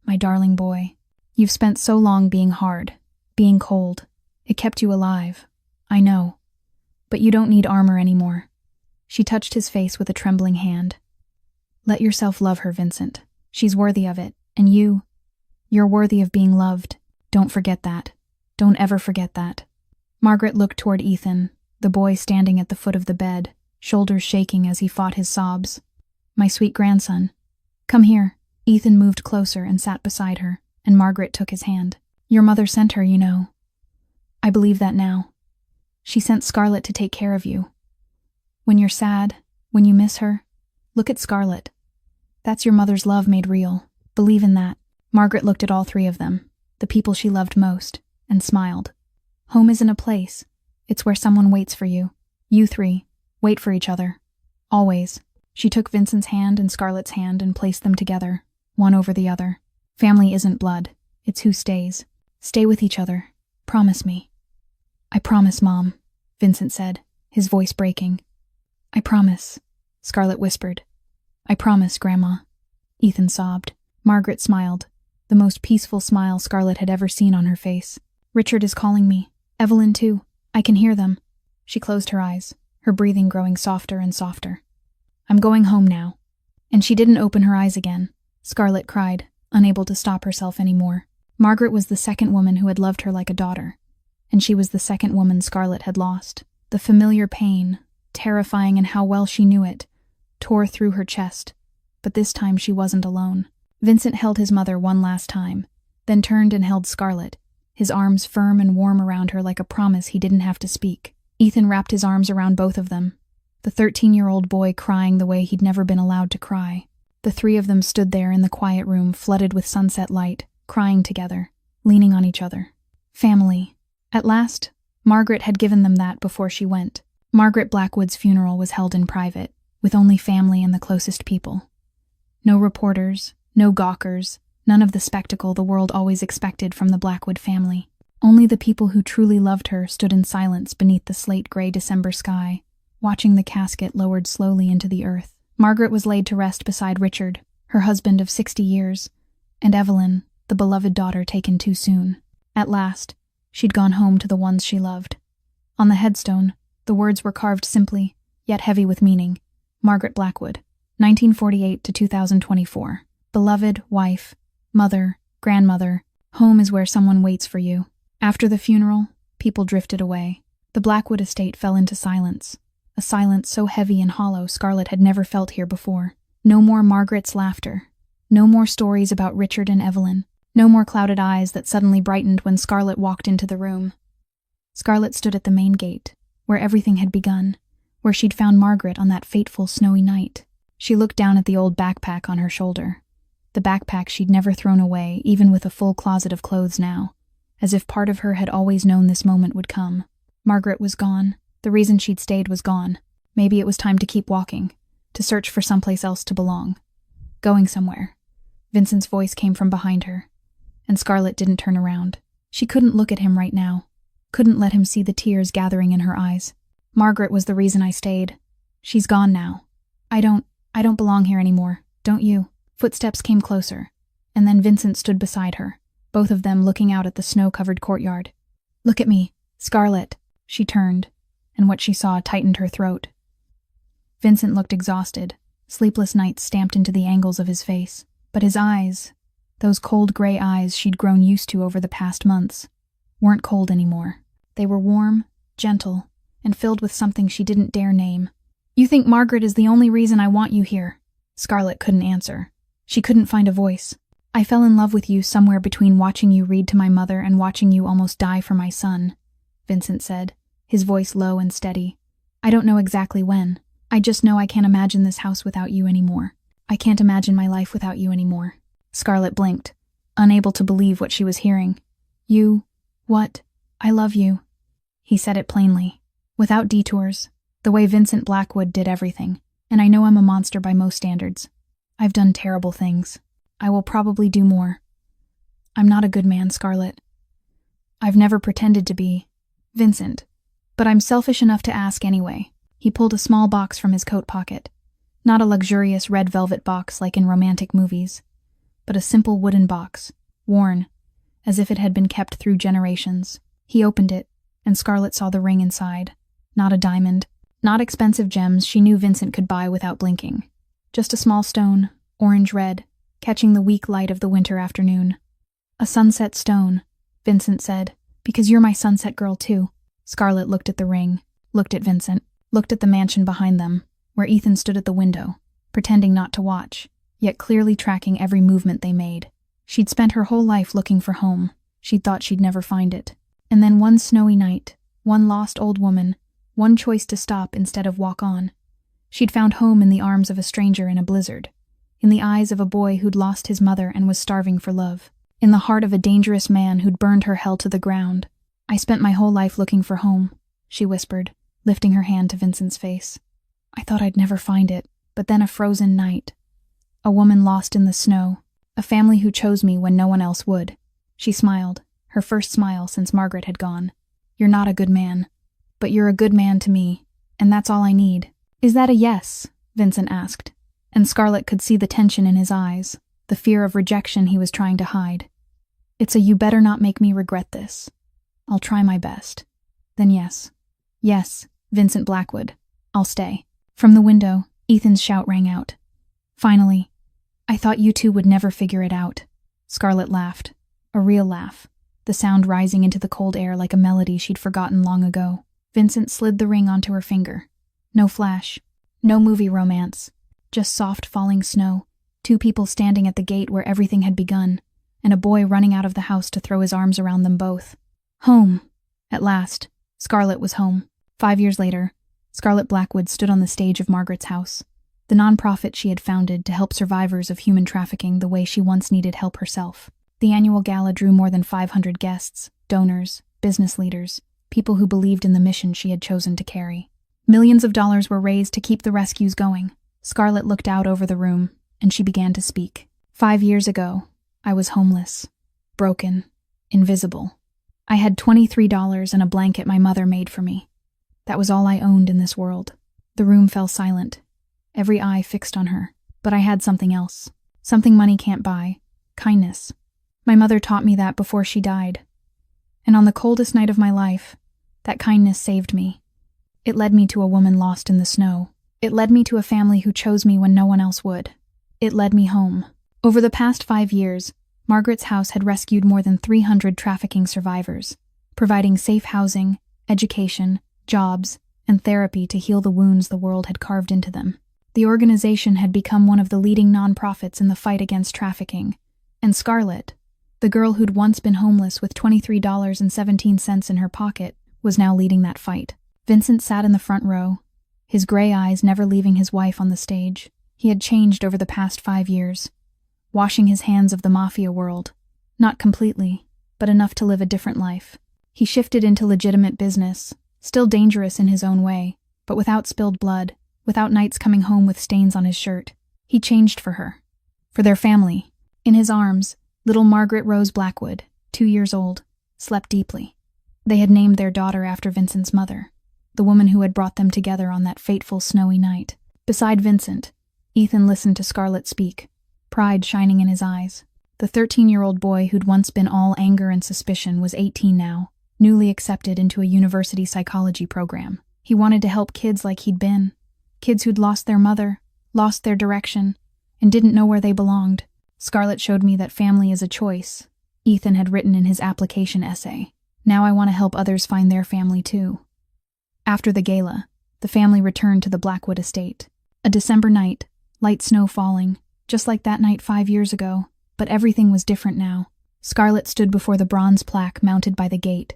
Speaker 1: "My darling boy, you've spent so long being hard, being cold. It kept you alive. I know. But you don't need armor anymore." She touched his face with a trembling hand. "Let yourself love her, Vincent. She's worthy of it, and you're worthy of being loved. Don't forget that. Don't ever forget that." Margaret looked toward Ethan, the boy standing at the foot of the bed, shoulders shaking as he fought his sobs. "My sweet grandson. Come here." Ethan moved closer and sat beside her, and Margaret took his hand. "Your mother sent her, you know. I believe that now. She sent Scarlett to take care of you. When you're sad, when you miss her, look at Scarlett. That's your mother's love made real. Believe in that." Margaret looked at all three of them, the people she loved most, and smiled. "Home isn't a place. It's where someone waits for you. You three, wait for each other. Always." She took Vincent's hand and Scarlett's hand and placed them together, one over the other. "Family isn't blood. It's who stays. Stay with each other. Promise me." "I promise, Mom," Vincent said, his voice breaking. "I promise," Scarlett whispered. "I promise, Grandma," Ethan sobbed. Margaret smiled, the most peaceful smile Scarlett had ever seen on her face. "Richard is calling me. Evelyn, too. I can hear them." She closed her eyes, her breathing growing softer and softer. "I'm going home now." And she didn't open her eyes again. Scarlett cried, unable to stop herself anymore. Margaret was the second woman who had loved her like a daughter, and she was the second woman Scarlett had lost. The familiar pain, terrifying and how well she knew it, tore through her chest, but this time she wasn't alone. Vincent held his mother one last time, then turned and held Scarlett, his arms firm and warm around her like a promise he didn't have to speak. Ethan wrapped his arms around both of them, the 13-year-old boy crying the way he'd never been allowed to cry. The three of them stood there in the quiet room flooded with sunset light, crying together, leaning on each other. Family. At last, Margaret had given them that before she went. Margaret Blackwood's funeral was held in private, with only family and the closest people. No reporters, no gawkers, none of the spectacle the world always expected from the Blackwood family. Only the people who truly loved her stood in silence beneath the slate-gray December sky, watching the casket lowered slowly into the earth. Margaret was laid to rest beside Richard, her husband of 60 years, and Evelyn, the beloved daughter taken too soon. At last, she'd gone home to the ones she loved. On the headstone, the words were carved simply, yet heavy with meaning. Margaret Blackwood, 1948 to 2024. Beloved wife, mother, grandmother, home is where someone waits for you. After the funeral, people drifted away. The Blackwood estate fell into silence, a silence so heavy and hollow Scarlett had never felt here before. No more Margaret's laughter. No more stories about Richard and Evelyn. No more clouded eyes that suddenly brightened when Scarlett walked into the room. Scarlett stood at the main gate, where everything had begun, where she'd found Margaret on that fateful snowy night. She looked down at the old backpack on her shoulder. The backpack she'd never thrown away, even with a full closet of clothes now, as if part of her had always known this moment would come. Margaret was gone. The reason she'd stayed was gone. Maybe it was time to keep walking, to search for someplace else to belong. Going somewhere. Vincent's voice came from behind her, and Scarlett didn't turn around. She couldn't look at him right now, couldn't let him see the tears gathering in her eyes. Margaret was the reason I stayed. She's gone now. I don't belong here anymore, don't you? Footsteps came closer, and then Vincent stood beside her, both of them looking out at the snow-covered courtyard. Look at me, Scarlett. She turned, and what she saw tightened her throat. Vincent looked exhausted, sleepless nights stamped into the angles of his face. But his eyes, those cold gray eyes she'd grown used to over the past months, weren't cold anymore. They were warm, gentle, and filled with something she didn't dare name. You think Margaret is the only reason I want you here? Scarlett couldn't answer. She couldn't find a voice. I fell in love with you somewhere between watching you read to my mother and watching you almost die for my son, Vincent said, his voice low and steady. I don't know exactly when. I just know I can't imagine this house without you anymore. I can't imagine my life without you anymore. Scarlett blinked, unable to believe what she was hearing. You, what? I love you. He said it plainly, without detours, the way Vincent Blackwood did everything, and I know I'm a monster by most standards. I've done terrible things. I will probably do more. I'm not a good man, Scarlett. I've never pretended to be, Vincent, but I'm selfish enough to ask anyway. He pulled a small box from his coat pocket. Not a luxurious red velvet box like in romantic movies, but a simple wooden box, worn, as if it had been kept through generations. He opened it, and Scarlett saw the ring inside. Not a diamond, not expensive gems she knew Vincent could buy without blinking. Just a small stone, orange-red, catching the weak light of the winter afternoon. A sunset stone, Vincent said, because you're my sunset girl too. Scarlett looked at the ring, looked at Vincent, looked at the mansion behind them, where Ethan stood at the window, pretending not to watch, yet clearly tracking every movement they made. She'd spent her whole life looking for home. She'd thought she'd never find it. And then one snowy night, one lost old woman, one choice to stop instead of walk on. She'd found home in the arms of a stranger in a blizzard, in the eyes of a boy who'd lost his mother and was starving for love, in the heart of a dangerous man who'd burned her hell to the ground. I spent my whole life looking for home, she whispered, lifting her hand to Vincent's face. I thought I'd never find it, but then a frozen night. A woman lost in the snow, a family who chose me when no one else would. She smiled, her first smile since Margaret had gone. You're not a good man, but you're a good man to me, and that's all I need. Is that a yes? Vincent asked, and Scarlett could see the tension in his eyes, the fear of rejection he was trying to hide. It's a you better not make me regret this. I'll try my best. Then yes. Yes, Vincent Blackwood. I'll stay. From the window, Ethan's shout rang out. Finally. I thought you two would never figure it out. Scarlett laughed. A real laugh, the sound rising into the cold air like a melody she'd forgotten long ago. Vincent slid the ring onto her finger. No flash. No movie romance. Just soft falling snow. Two people standing at the gate where everything had begun, and a boy running out of the house to throw his arms around them both. Home. At last, Scarlett was home. 5 years later, Scarlett Blackwood stood on the stage of Margaret's house, the nonprofit she had founded to help survivors of human trafficking the way she once needed help herself. The annual gala drew more than 500 guests, donors, business leaders, people who believed in the mission she had chosen to carry. Millions of dollars were raised to keep the rescues going. Scarlett looked out over the room, and she began to speak. 5 years ago, I was homeless, broken, invisible. I had $23 and a blanket my mother made for me. That was all I owned in this world. The room fell silent, every eye fixed on her. But I had something else. Something money can't buy. Kindness. My mother taught me that before she died. And on the coldest night of my life, that kindness saved me. It led me to a woman lost in the snow. It led me to a family who chose me when no one else would. It led me home. Over the past 5 years, Margaret's house had rescued more than 300 trafficking survivors, providing safe housing, education, jobs, and therapy to heal the wounds the world had carved into them. The organization had become one of the leading nonprofits in the fight against trafficking, and Scarlett, the girl who'd once been homeless with $23.17 in her pocket, was now leading that fight. Vincent sat in the front row, his gray eyes never leaving his wife on the stage. He had changed over the past 5 years, washing his hands of the Mafia world. Not completely, but enough to live a different life. He shifted into legitimate business, still dangerous in his own way, but without spilled blood, without nights coming home with stains on his shirt. He changed for her. For their family. In his arms, little Margaret Rose Blackwood, 2 years old, slept deeply. They had named their daughter after Vincent's mother, the woman who had brought them together on that fateful snowy night. Beside Vincent, Ethan listened to Scarlett speak, pride shining in his eyes. The 13-year-old boy who'd once been all anger and suspicion was 18 now, newly accepted into a university psychology program. He wanted to help kids like he'd been, kids who'd lost their mother, lost their direction, and didn't know where they belonged. Scarlett showed me that family is a choice, Ethan had written in his application essay. Now I want to help others find their family too. After the gala, the family returned to the Blackwood estate. A December night, light snow falling, just like that night 5 years ago, but everything was different now. Scarlett stood before the bronze plaque mounted by the gate,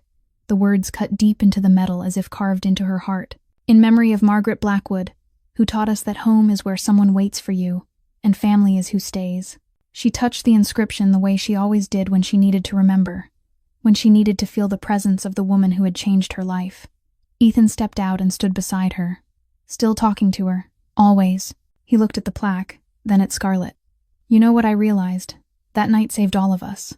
Speaker 1: the words cut deep into the metal as if carved into her heart. In memory of Margaret Blackwood, who taught us that home is where someone waits for you, and family is who stays. She touched the inscription the way she always did when she needed to remember, when she needed to feel the presence of the woman who had changed her life. Ethan stepped out and stood beside her, still talking to her, always. He looked at the plaque, then at Scarlett. You know what I realized? That night saved all of us.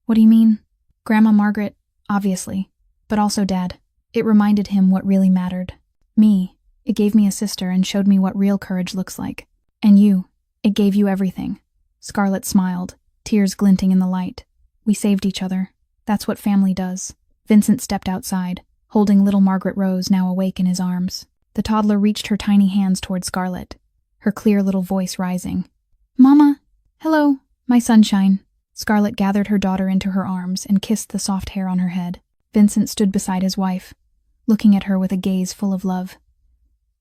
Speaker 1: What do you mean? Grandma Margaret, obviously, but also Dad. It reminded him what really mattered. Me, it gave me a sister and showed me what real courage looks like. And you, it gave you everything. Scarlett smiled, tears glinting in the light. We saved each other. That's what family does. Vincent stepped outside, holding little Margaret Rose now awake in his arms. The toddler reached her tiny hands toward Scarlett, her clear little voice rising. Mama! Hello, my sunshine. Scarlett gathered her daughter into her arms and kissed the soft hair on her head. Vincent stood beside his wife, looking at her with a gaze full of love.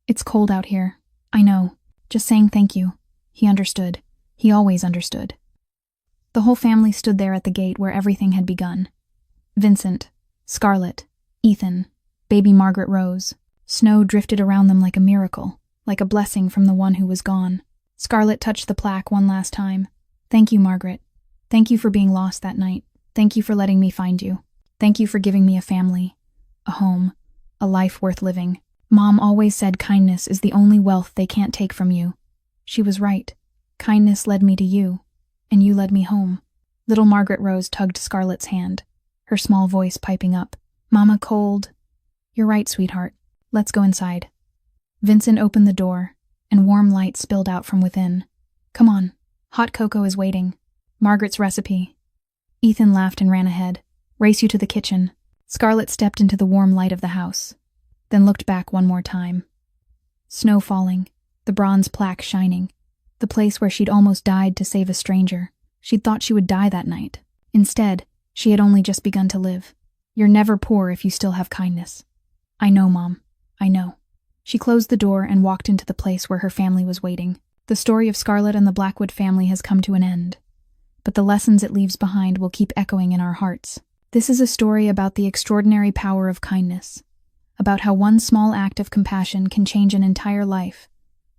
Speaker 1: It's cold out here. I know. Just saying thank you. He understood. He always understood. The whole family stood there at the gate where everything had begun. Vincent, Scarlett, Ethan, baby Margaret Rose. Snow drifted around them like a miracle, like a blessing from the one who was gone. Scarlett touched the plaque one last time. Thank you, Margaret. Thank you for being lost that night. Thank you for letting me find you. Thank you for giving me a family, a home, a life worth living. Mom always said kindness is the only wealth they can't take from you. She was right. Kindness led me to you, and you led me home. Little Margaret Rose tugged Scarlett's hand, her small voice piping up. Mama cold. You're right, sweetheart. Let's go inside. Vincent opened the door, and warm light spilled out from within. Come on. Hot cocoa is waiting. Margaret's recipe. Ethan laughed and ran ahead. Race you to the kitchen. Scarlett stepped into the warm light of the house, then looked back one more time. Snow falling, the bronze plaque shining, the place where she'd almost died to save a stranger. She'd thought she would die that night. Instead, she had only just begun to live. You're never poor if you still have kindness. I know, Mom. I know. She closed the door and walked into the place where her family was waiting. The story of Scarlett and the Blackwood family has come to an end, but the lessons it leaves behind will keep echoing in our hearts. This is a story about the extraordinary power of kindness, about how one small act of compassion can change an entire life,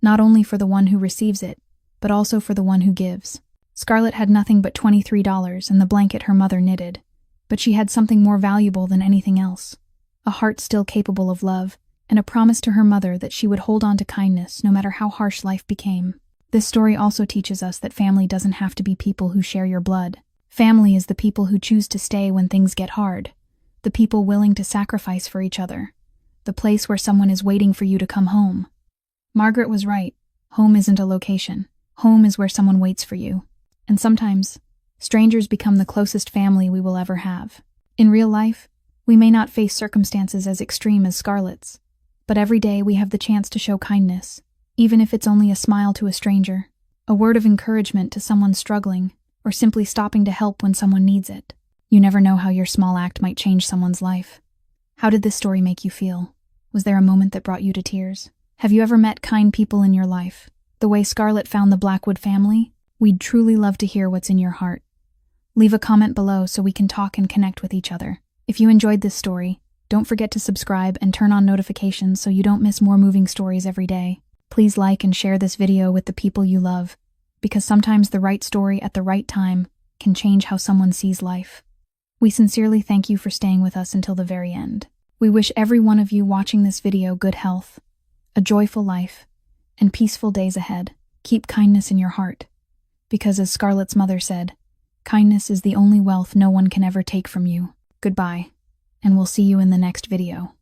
Speaker 1: not only for the one who receives it, but also for the one who gives. Scarlett had nothing but $23 and the blanket her mother knitted, but she had something more valuable than anything else, a heart still capable of love, and a promise to her mother that she would hold on to kindness no matter how harsh life became. This story also teaches us that family doesn't have to be people who share your blood. Family is the people who choose to stay when things get hard, the people willing to sacrifice for each other, the place where someone is waiting for you to come home. Margaret was right. Home isn't a location. Home is where someone waits for you. And sometimes, strangers become the closest family we will ever have. In real life, we may not face circumstances as extreme as Scarlett's, but every day we have the chance to show kindness, even if it's only a smile to a stranger, a word of encouragement to someone struggling, or simply stopping to help when someone needs it. You never know how your small act might change someone's life. How did this story make you feel? Was there a moment that brought you to tears? Have you ever met kind people in your life? The way Scarlett found the Blackwood family? We'd truly love to hear what's in your heart. Leave a comment below so we can talk and connect with each other. If you enjoyed this story, don't forget to subscribe and turn on notifications so you don't miss more moving stories every day. Please like and share this video with the people you love, because sometimes the right story at the right time can change how someone sees life. We sincerely thank you for staying with us until the very end. We wish every one of you watching this video good health, a joyful life, and peaceful days ahead. Keep kindness in your heart, because as Scarlett's mother said, kindness is the only wealth no one can ever take from you. Goodbye, and we'll see you in the next video.